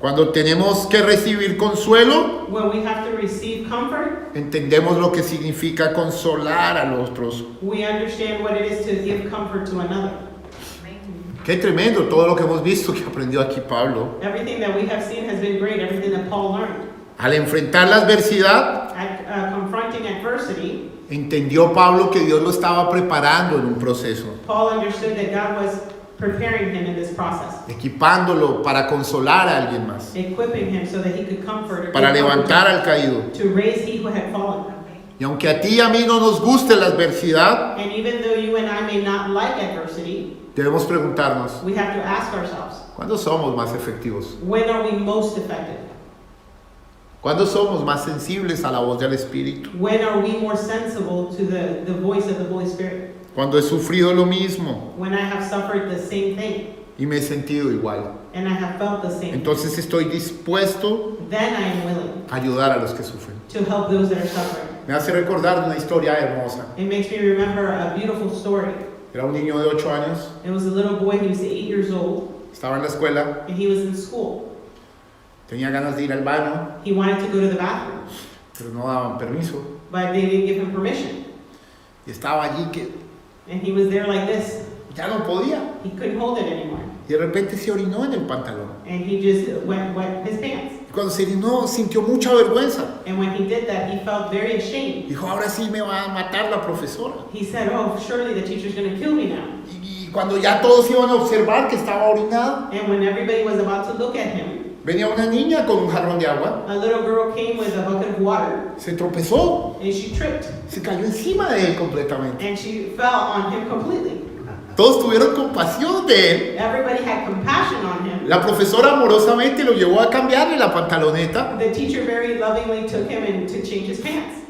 Cuando tenemos que recibir consuelo, When we have to receive comfort, entendemos lo que significa consolar a los otros. we understand what it is to give comfort to another. Qué tremendo todo lo que hemos visto que aprendió aquí Pablo. Everything that we have seen has been great, everything that Paul learned. Al enfrentar la adversidad, At confronting adversity, entendió Pablo que Dios lo estaba preparando en un proceso, Paul understood that God was preparing him in this process, equipándolo para consolar a alguien más, equipping him so that he could comfort or para give comfort levantar al caído. to raise he who had fallen. Y aunque a ti y a mí no nos guste la adversidad, And even though you and I may not like adversity, debemos preguntarnos, we have to ask ourselves, ¿cuándo somos más efectivos? when are we most effective? ¿Cuándo somos más sensibles a la voz del Espíritu? When are we more sensible to the voice of the Holy Spirit? Cuando he sufrido lo mismo When I have suffered the same thing y me he sentido igual. and I have felt the same, Entonces estoy dispuesto then I am willing a ayudar a los que sufren. to help those that are suffering. Me hace recordar una historia hermosa. It makes me remember a beautiful story. Era un niño de 8 años, It was a little boy, he was 8 years old, estaba en la escuela, and he was in school. tenía ganas de ir al baño, He wanted to go to the bathroom, pero no daban permiso. but they didn't give him permission. Y estaba allí que And he was there like this. ya no podía. He couldn't hold it anymore. Y de repente se orinó en el pantalón. And he just wet his pants. Y cuando se orinó sintió mucha vergüenza. And when he did that, he felt very ashamed. Dijo, ahora sí me va a matar la profesora. He said, oh, surely the teacher's going to kill me now. Y cuando ya todos iban a observar que estaba orinado, And when everybody was about to look at him, venía una niña con un jarrón de agua, a little girl came with a bucket of water, se tropezó, and she tripped, se cayó encima de él completamente. and she fell on him completely. Todos tuvieron compasión de él. Everybody had compassion on him. La profesora amorosamente lo llevó a cambiarle la pantaloneta. The teacher very lovingly took him in to change his pants.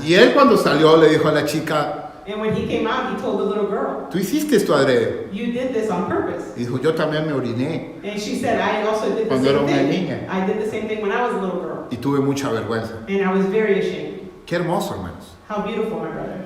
Y él cuando salió le dijo a la chica, And when he came out, he told the little girl, tú hiciste esto adrede. you did this on purpose. Y dijo, yo también me oriné And she said, I also did the Cuando era same una thing. niña. I did the same thing when I was a little girl. y tuve mucha vergüenza. And I was very ashamed. Qué hermoso, hermanos. How beautiful, my brother.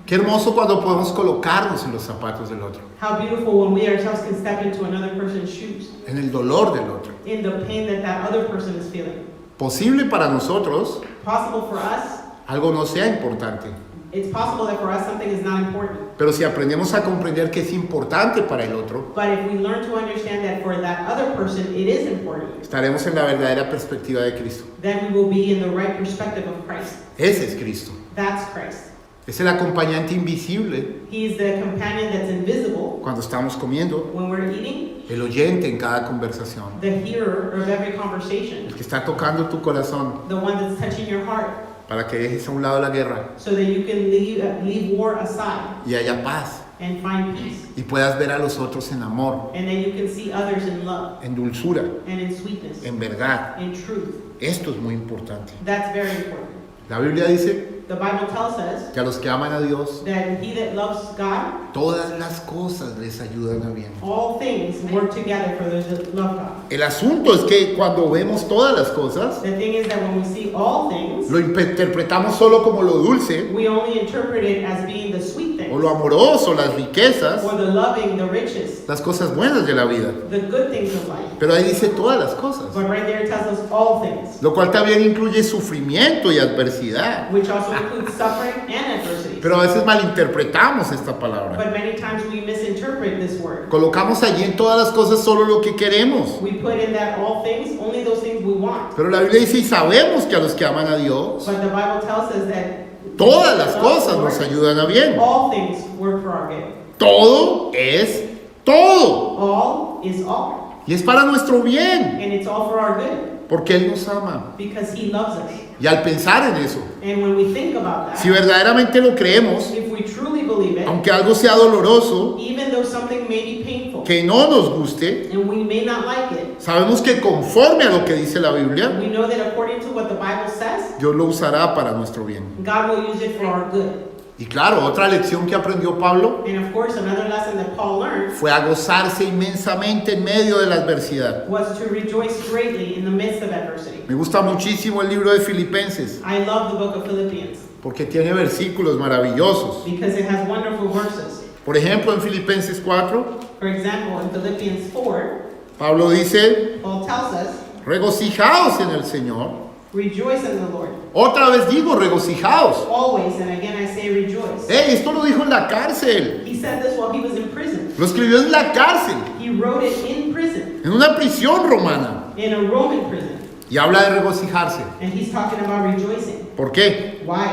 Qué hermoso cuando podemos colocarnos en los zapatos del otro, How beautiful when we ourselves can step into another person's shoes, en el dolor del otro. in the pain that that other person is feeling. Posible para nosotros Possible for us, algo no sea importante, it's possible that for us something is not important. pero si aprendemos a comprender que es importante para el otro, But if we learn to understand that for that other person it is important, estaremos en la verdadera perspectiva de Cristo. then we will be in the right perspective of Christ. Ese es Cristo. That's Christ. Es el acompañante invisible He's the companion that's invisible cuando estamos comiendo, when we're eating, el oyente en cada conversación, the hearer of every conversation, el que está tocando tu corazón the one that's touching your heart, para que dejes a un lado la guerra so that you can leave war aside y haya paz and find peace. y puedas ver a los otros en amor, And then you can see others in love en dulzura, and in sweetness, en verdad. in truth. Esto es muy importante. That's very important. La Biblia dice The Bible tells us que a los que aman a Dios, that he that loves God, todas las cosas les ayudan a bien. all things work together for those that love God. El asunto es que cuando vemos todas las cosas, The thing is that when we see all things, lo interpretamos solo como lo dulce, we only interpret it as being the sweet o things, lo amoroso, las riquezas, or the loving, the riches, las cosas buenas de la vida. the good things of life. Pero ahí dice todas las cosas, But right there it tells us all things, lo cual también incluye sufrimiento y adversidad. which also includes suffering and adversity. Pero a veces malinterpretamos esta palabra. But many times we misinterpret this word. Colocamos allí en todas las cosas solo lo que queremos. We put in that all things, only those things we want. Pero la Biblia dice, y sabemos que a los que aman a Dios, But the Bible tells us that todas las cosas nos ayudan a bien. all things work for our good. Todo es todo. All is all. Y es para nuestro bien, And it's all for our good porque Él nos ama. because He loves us. Y al pensar en eso, And when we think about si that, verdaderamente lo creemos, if we truly believe it, aunque algo sea doloroso, even though something may be painful que no nos guste, and we may not like it, sabemos que conforme a lo que dice la Biblia, we know that according to what the Bible says, Dios lo usará para nuestro bien. God will use it for our good. Y claro, otra lección que aprendió Pablo And of course, another lesson that Paul learned fue a gozarse inmensamente en medio de la adversidad. was to rejoice greatly in the midst of adversity. Me gusta muchísimo el libro de Filipenses I love the book of Philippians porque tiene versículos maravillosos. because it has wonderful verses. Por ejemplo, en Filipenses 4, For example, in Philippians 4, Pablo dice, Paul tells us, regocijaos en el Señor. rejoice in the Lord. Otra vez digo, regocijaos. Always, and again I say rejoice. Esto lo dijo en la cárcel. He said this while he was in prison. Lo escribió en la cárcel, He wrote it in prison, en una prisión romana. in a Roman prison. Y habla de regocijarse. And he's talking about rejoicing. ¿Por qué? Why?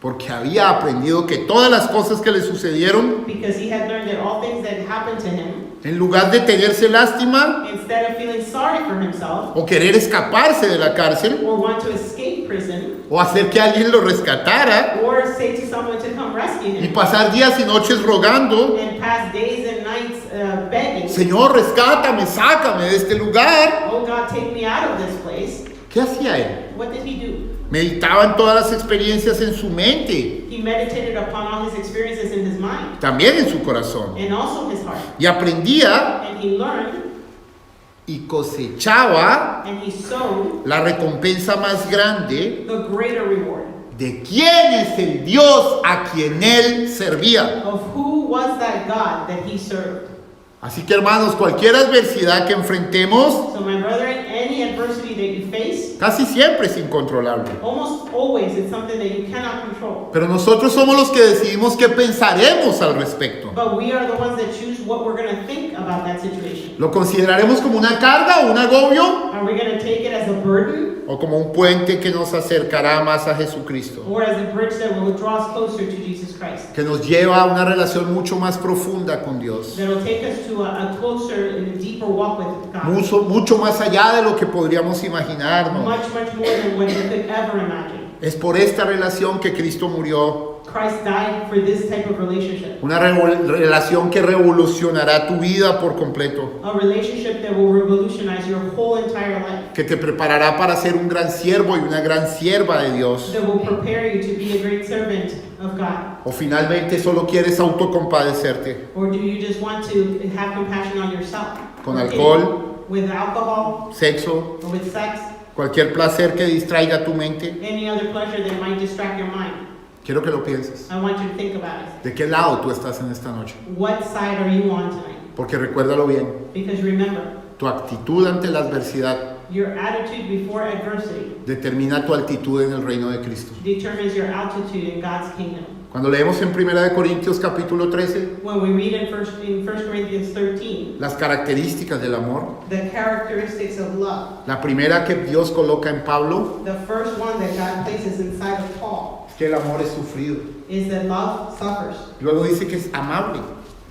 Porque había aprendido que todas las cosas que le sucedieron, Because he had learned that all things that happened to him, en lugar de tenerse lástima instead of feeling sorry for himself o querer escaparse de la cárcel or want to escape prison o hacer que alguien lo rescatara or say to someone to come rescue y him pasar días y noches rogando, and pass days and nights begging, Señor, rescátame, sácame de este lugar. oh God, take me out of this place. ¿Qué hacía él? What did he do? Meditaba en todas las experiencias en su mente, He meditated upon all his experiences in his mind también en su corazón, and also his heart. y aprendía And he learned y cosechaba and he sowed la recompensa más grande the greater reward de quién es el Dios a quien él servía. of who was that God that he served. Así que hermanos, cualquier adversidad que enfrentemos, So my brethren, any adversity that you face, casi siempre es incontrolable. almost always it's something that you cannot control. Pero nosotros somos los que decidimos qué pensaremos al respecto. But we are the ones that choose what we're going to think about that situation. ¿Lo consideraremos como una carga o un agobio? Are we going to take it as a burden ¿O como un puente que nos acercará más a Jesucristo? or as a bridge that will draw us closer to Jesus Christ? Que nos lleva a una relación mucho más profunda con Dios. That will take us to a closer and a deeper walk with God. Mucho más allá de lo que podríamos imaginarnos. Much more than what you could ever imagine. Es por esta relación que Cristo murió. Christ died for this type of relationship. Una relación que revolucionará tu vida por completo. A relationship that will revolutionize your whole entire life. Que te preparará para ser un gran siervo y una gran sierva de Dios. That will prepare you to be a great servant of God. O finalmente solo quieres autocompadecerte Or do you just want to have compassion on yourself? con alcohol, With alcohol, sexo, or with sex, cualquier placer que distraiga tu mente. any other pleasure that might distract your mind. Quiero que lo pienses. I want you to think about it. ¿De qué lado tú estás en esta noche? What side are you on tonight? Porque recuérdalo bien, Because remember, tu actitud ante la adversidad your attitude before adversity determina tu altitud en el reino de Cristo. determines your altitude in God's kingdom. Cuando leemos en 1 de Corintios capítulo 13 When we read in 1 Corinthians 13, las características del amor, the characteristics of love, la primera que Dios coloca en Pablo the first one that God places inside of Paul es que el amor es sufrido. is that love suffers. Luego dice que es amable.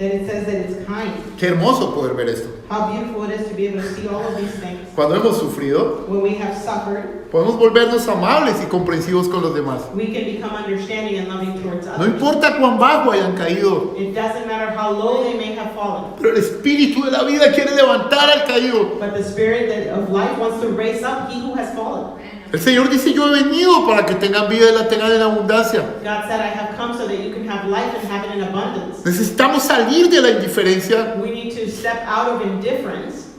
that it says that it's kind. Qué hermoso poder ver esto. How beautiful it is to be able to see all of these things. Cuando hemos sufrido, When we have suffered, podemos volvernos amables y comprensivos con los demás. we can become understanding and loving towards No others. importa cuán bajo hayan caído, It doesn't matter how low they may have fallen, pero el espíritu de la vida quiere levantar al caído. but the spirit of life wants to raise up he who has fallen. El Señor dice, yo he venido para que tengan vida y la tengan en abundancia. God said, I have come so that you can have life and have it in abundance. Necesitamos salir de la indiferencia We need to step out of indifference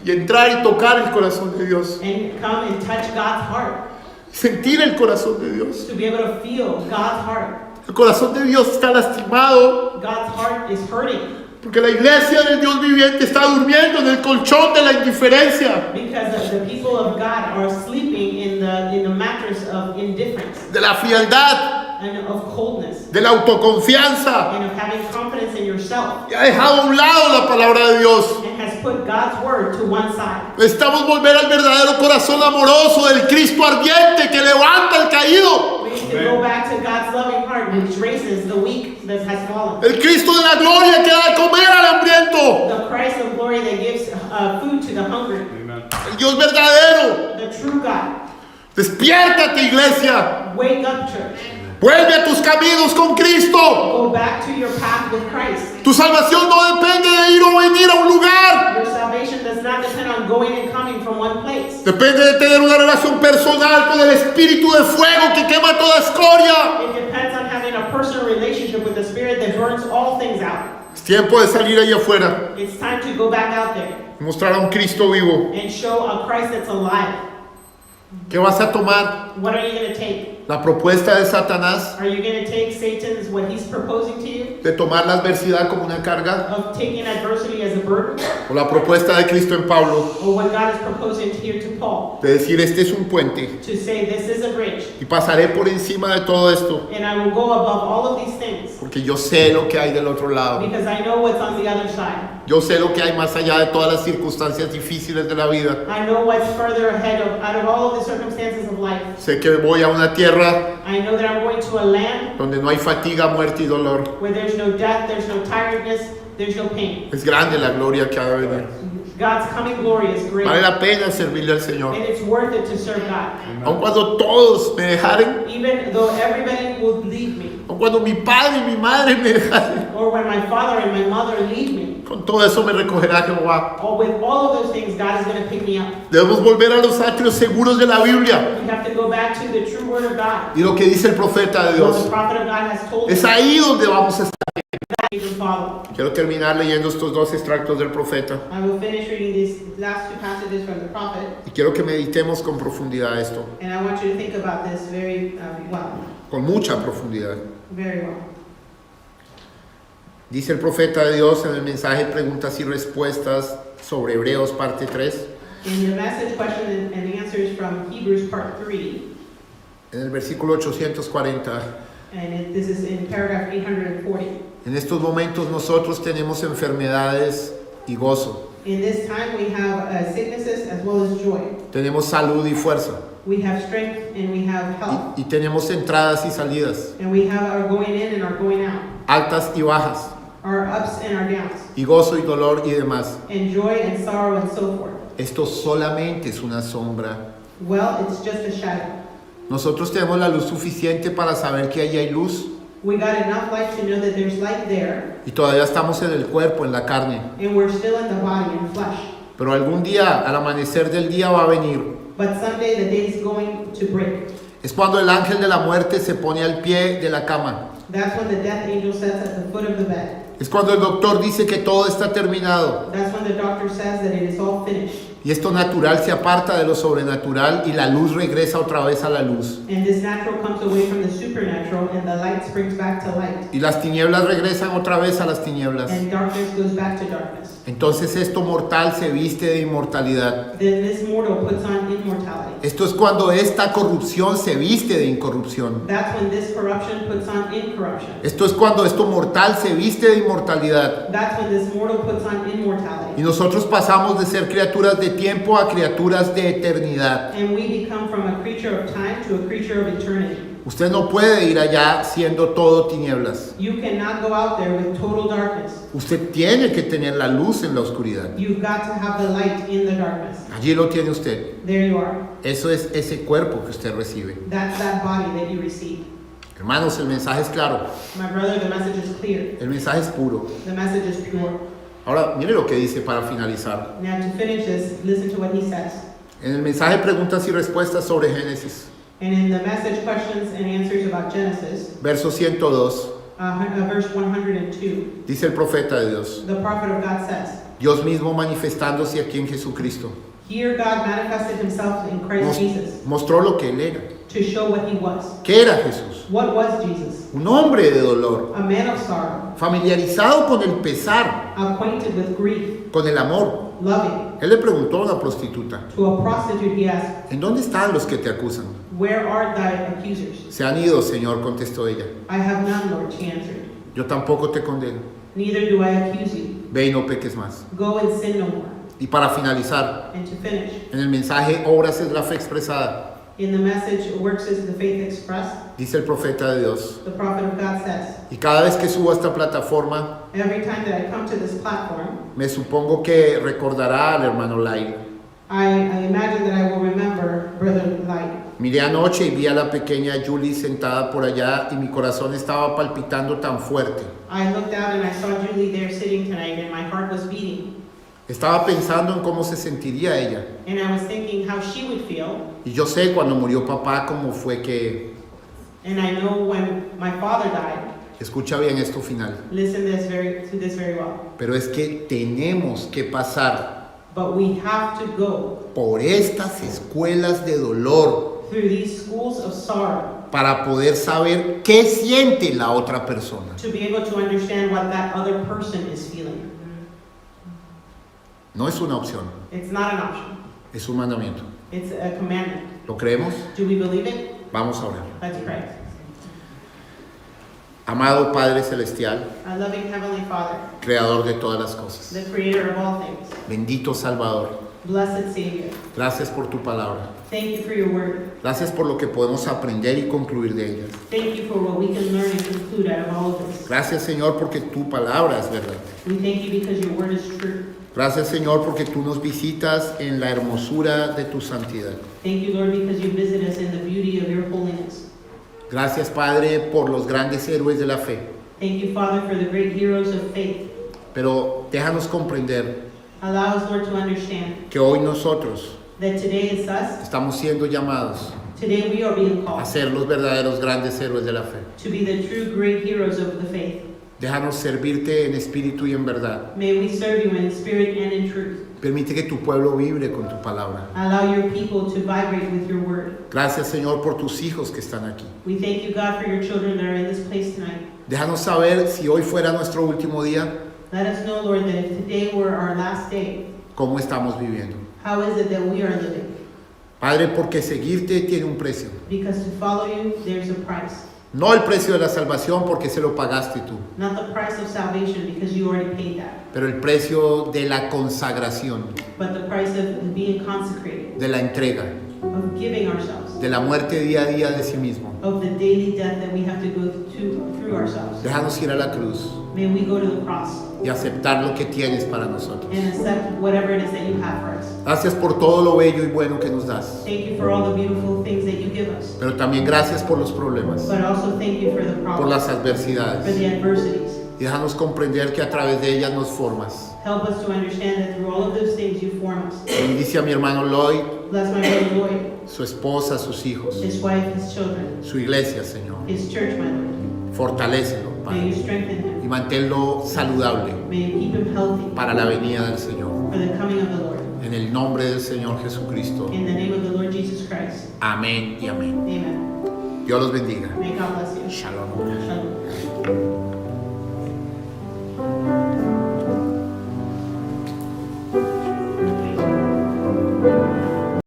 y entrar y tocar el corazón de Dios. and come and touch God's heart, Sentir el corazón de Dios. to be able to feel God's heart. El corazón de Dios está lastimado God's heart is hurting porque la iglesia del Dios viviente está durmiendo en el colchón de la indiferencia, because the people of God are sleeping in the mattress of indifference de la frialdad, and of coldness de la autoconfianza. and of having confidence in yourself, Y ha dejado a un lado la palabra de Dios. and has put God's word to one side. Necesitamos volver al verdadero corazón amoroso del Cristo ardiente que levanta al caído. We need to go back to God's loving heart, which raises the weak that has fallen. El Cristo de la gloria que da de comer al hambriento. The Christ of glory that gives food to the hungry. El Dios verdadero. The true God. Despiértate, iglesia. Wake up, church. Vuelve a tus caminos con Cristo. Go back to your path with Christ. Tu salvación no depende de ir o venir a un lugar. Your salvation does not depend on going and coming from one place. Depende de tener una relación personal con el Espíritu de fuego que quema toda escoria. It depends on having a personal relationship with the Spirit that burns all things out. Es tiempo de salir ahí afuera It's time to go back out there y mostrar a un Cristo vivo. and show a Christ that's alive. ¿Qué vas a tomar? What are you going to take? ¿La propuesta de Satanás Are you going to take Satan's, what he's proposing to you, de tomar la adversidad como una carga? of taking adversity as a burden? ¿O la propuesta de Cristo en Pablo Or what God is proposing here to Paul, de decir este es un puente to say this is a bridge, y pasaré por encima de todo esto and I will go above all of these things, porque yo sé lo que hay del otro lado? because I know what's on the other side. Yo sé lo que hay más allá de todas las circunstancias difíciles de la vida. I know what's further ahead of, out of all of the circumstances of life. Sé que voy a una tierra I know that I'm going to a land donde no hay fatiga, muerte y dolor. where there's no death, there's no tiredness, there's no pain. Es grande la gloria que ha de venir. God's coming glory is great, Vale la pena servirle al Señor. and it's worth it to serve God. Aun cuando todos me dejaren, Even though everybody will leave me, aun cuando mi padre y mi madre me dejaren, or when my father and my mother leave me, con todo eso me recogerá Jehová. or with all of those things, God is going to pick me up. Debemos volver a los atrios seguros de la Biblia We have to go back to the true word of God. y lo que dice el profeta de What the Dios. prophet of God has told Es us ahí donde vamos a estar. that we can follow. Quiero terminar leyendo estos dos extractos del profeta I will finish reading these last two passages from the prophet, y quiero que meditemos con profundidad esto, and I want you to think about this very well, con mucha profundidad. very well. Dice el profeta de Dios en el mensaje Preguntas y Respuestas sobre Hebreos parte 3, In the message, question, and answers from Hebrews part 3, en el versículo 840. this is in paragraph 840. En estos momentos nosotros tenemos enfermedades y gozo, In this time, we have sicknesses as well as joy. tenemos salud y fuerza, We have strength and we have health, y tenemos entradas y salidas, and we have our going in and our going out, altas y bajas, our ups and our downs, y gozo y dolor y demás. and joy and sorrow and so forth. Esto solamente es una sombra. Well, it's just a shadow. Nosotros tenemos la luz suficiente para saber que ahí hay luz, We got enough light to know that there's light there, y todavía estamos en el cuerpo, en la carne. and we're still in the body and flesh. Pero algún día, al amanecer del día, va a venir. But someday the day is going to break. Es cuando el ángel de la muerte se pone al pie de la cama. That's when the death angel sits at the foot of the bed. Es cuando el doctor dice que todo está terminado. That's when the doctor says that it is all finished. Y esto natural se aparta de lo sobrenatural y la luz regresa otra vez a la luz. And this natural comes away from the supernatural, and the light springs back to light. Y las tinieblas regresan otra vez a las tinieblas. And darkness goes back to darkness. Entonces esto mortal se viste de inmortalidad. Then this mortal puts on immortality. Esto es cuando esta corrupción se viste de incorrupción. That's when this corruption puts on incorruption. Esto es cuando esto mortal se viste de inmortalidad. That's when this mortal puts on immortality. Y nosotros pasamos de ser criaturas de tiempo a criaturas de eternidad. And we become from a creature of time to a creature of eternity. Usted no puede ir allá siendo todo tinieblas. You cannot go out there with total darkness. Usted tiene que tener la luz en la oscuridad. You've got to have the light in the darkness. Allí lo tiene usted. There you are. Eso es ese cuerpo que usted recibe. That's that body that you receive. Hermanos, el mensaje es claro. My brother, the message is clear. El mensaje es puro. The message is pure. Ahora, mire lo que dice para finalizar. Now to finish this, listen to what he says. En el mensaje preguntas y respuestas sobre Génesis, And in the message, questions and answers about Genesis, verso 102, verse 102, dice el profeta de Dios, the prophet of God says, Dios mismo manifestándose aquí en Jesucristo, here God manifested himself in Christ Jesus mostró lo que él era. to show what he was. ¿Qué era Jesús? What was Jesus? Un hombre de dolor, A man of sorrow, familiarizado con el pesar, acquainted with grief, con el amor. loving. Él le preguntó a una prostituta, To a prostitute he asked, ¿en dónde están los que te acusan? where are thy accusers? Se han ido, Señor, contestó ella. I have none, Lord, she answered. Yo tampoco te condeno. Neither do I accuse you. Ve y no peques más. Go and sin no more. Y para finalizar, And to finish, en el mensaje Obras es la fe expresada, in the message, works is the faith expressed. dice el profeta de Dios. The prophet of God says, Y cada vez que subo a esta plataforma, every time that I come to this platform, me supongo que recordará al hermano Lai. I imagine that I will remember Brother Light. Miré anoche y vi a la pequeña Julie sentada por allá y mi corazón estaba palpitando tan fuerte. I looked out and I saw Julie there sitting tonight and my heart was beating. Estaba pensando en cómo se sentiría ella. And I was thinking how she would feel. Y yo sé cuando murió papá cómo fue que... And I know when my father died, Escucha bien esto final. listen to this very well. Pero es que tenemos que pasar But we have to go por estas escuelas de dolor through these schools of sorrow para poder saber qué siente la otra persona. to be able to understand what that other person is feeling. No es una opción, It's not an option. es un mandamiento. It's a commandment. ¿Lo creemos? Do we believe it? Vamos a orar. Let's pray. Amado Padre Celestial, Our loving Heavenly Father, Creador de todas las cosas, the creator of all things, bendito Salvador, blessed Savior, gracias por tu palabra. thank you for your word. Gracias por lo que podemos aprender y concluir de ellas. Thank you for what we can learn and conclude out of all of this. Gracias, Señor, porque tu palabra es verdad. We thank you because your word is true. Gracias, Señor, porque tú nos visitas en la hermosura de tu santidad. Thank you, Lord, because you visit us in the beauty of your holiness. Gracias, Padre, por los grandes héroes de la fe. Thank you, Father, for the great heroes of faith. Pero déjanos comprender Allow us, Lord, to understand que hoy nosotros that today is us. estamos siendo llamados Today we are being a called ser los verdaderos grandes héroes de la fe. to be the true great heroes of the faith. Déjanos servirte en espíritu y en verdad. May we serve you in spirit and in truth. Permite que tu pueblo vibre con tu palabra. Allow your people to vibrate with your word. Gracias, Señor, por tus hijos que están aquí. We thank you, God, for your children that are in this place tonight. Déjanos saber si hoy fuera nuestro último día, Let us know, Lord, that if today were our last day, cómo estamos viviendo. how is it that we are living? Padre, porque seguirte tiene un precio. Because to follow you, there's a price. No el precio de la salvación porque se lo pagaste tú, Not the price of salvation because you already paid that, pero el precio de la consagración, but the price of being consecrated, de la entrega, of giving ourselves, de la muerte día a día de sí mismo. of the daily death that we have to go through ourselves. Déjanos ir a la cruz May we go to the cross y aceptar lo que tienes para nosotros. and accept whatever it is that you have for us. Gracias por todo lo bello y bueno que nos das, Thank you for all the beautiful things that you give us, pero también gracias por los problemas, but also thank you for the por problems, las for adversidades. the adversities. Y déjanos comprender que a través de ellas nos formas. Help us to understand that through all of those things you form us. Bendice a mi hermano Lloyd, Bless my brother Lloyd, su esposa, sus hijos, his wife, his children, su iglesia, Señor. his church, my Lord. Fortalécelo, May you Padre, strengthen y him. manténlo saludable May you keep him healthy para la venida del Señor. for the coming of the Lord. En el nombre del Señor Jesucristo. In the name of the Lord Jesus Christ. Amén y amén. Amen. Dios los bendiga. May God bless you. Shalom. Shalom.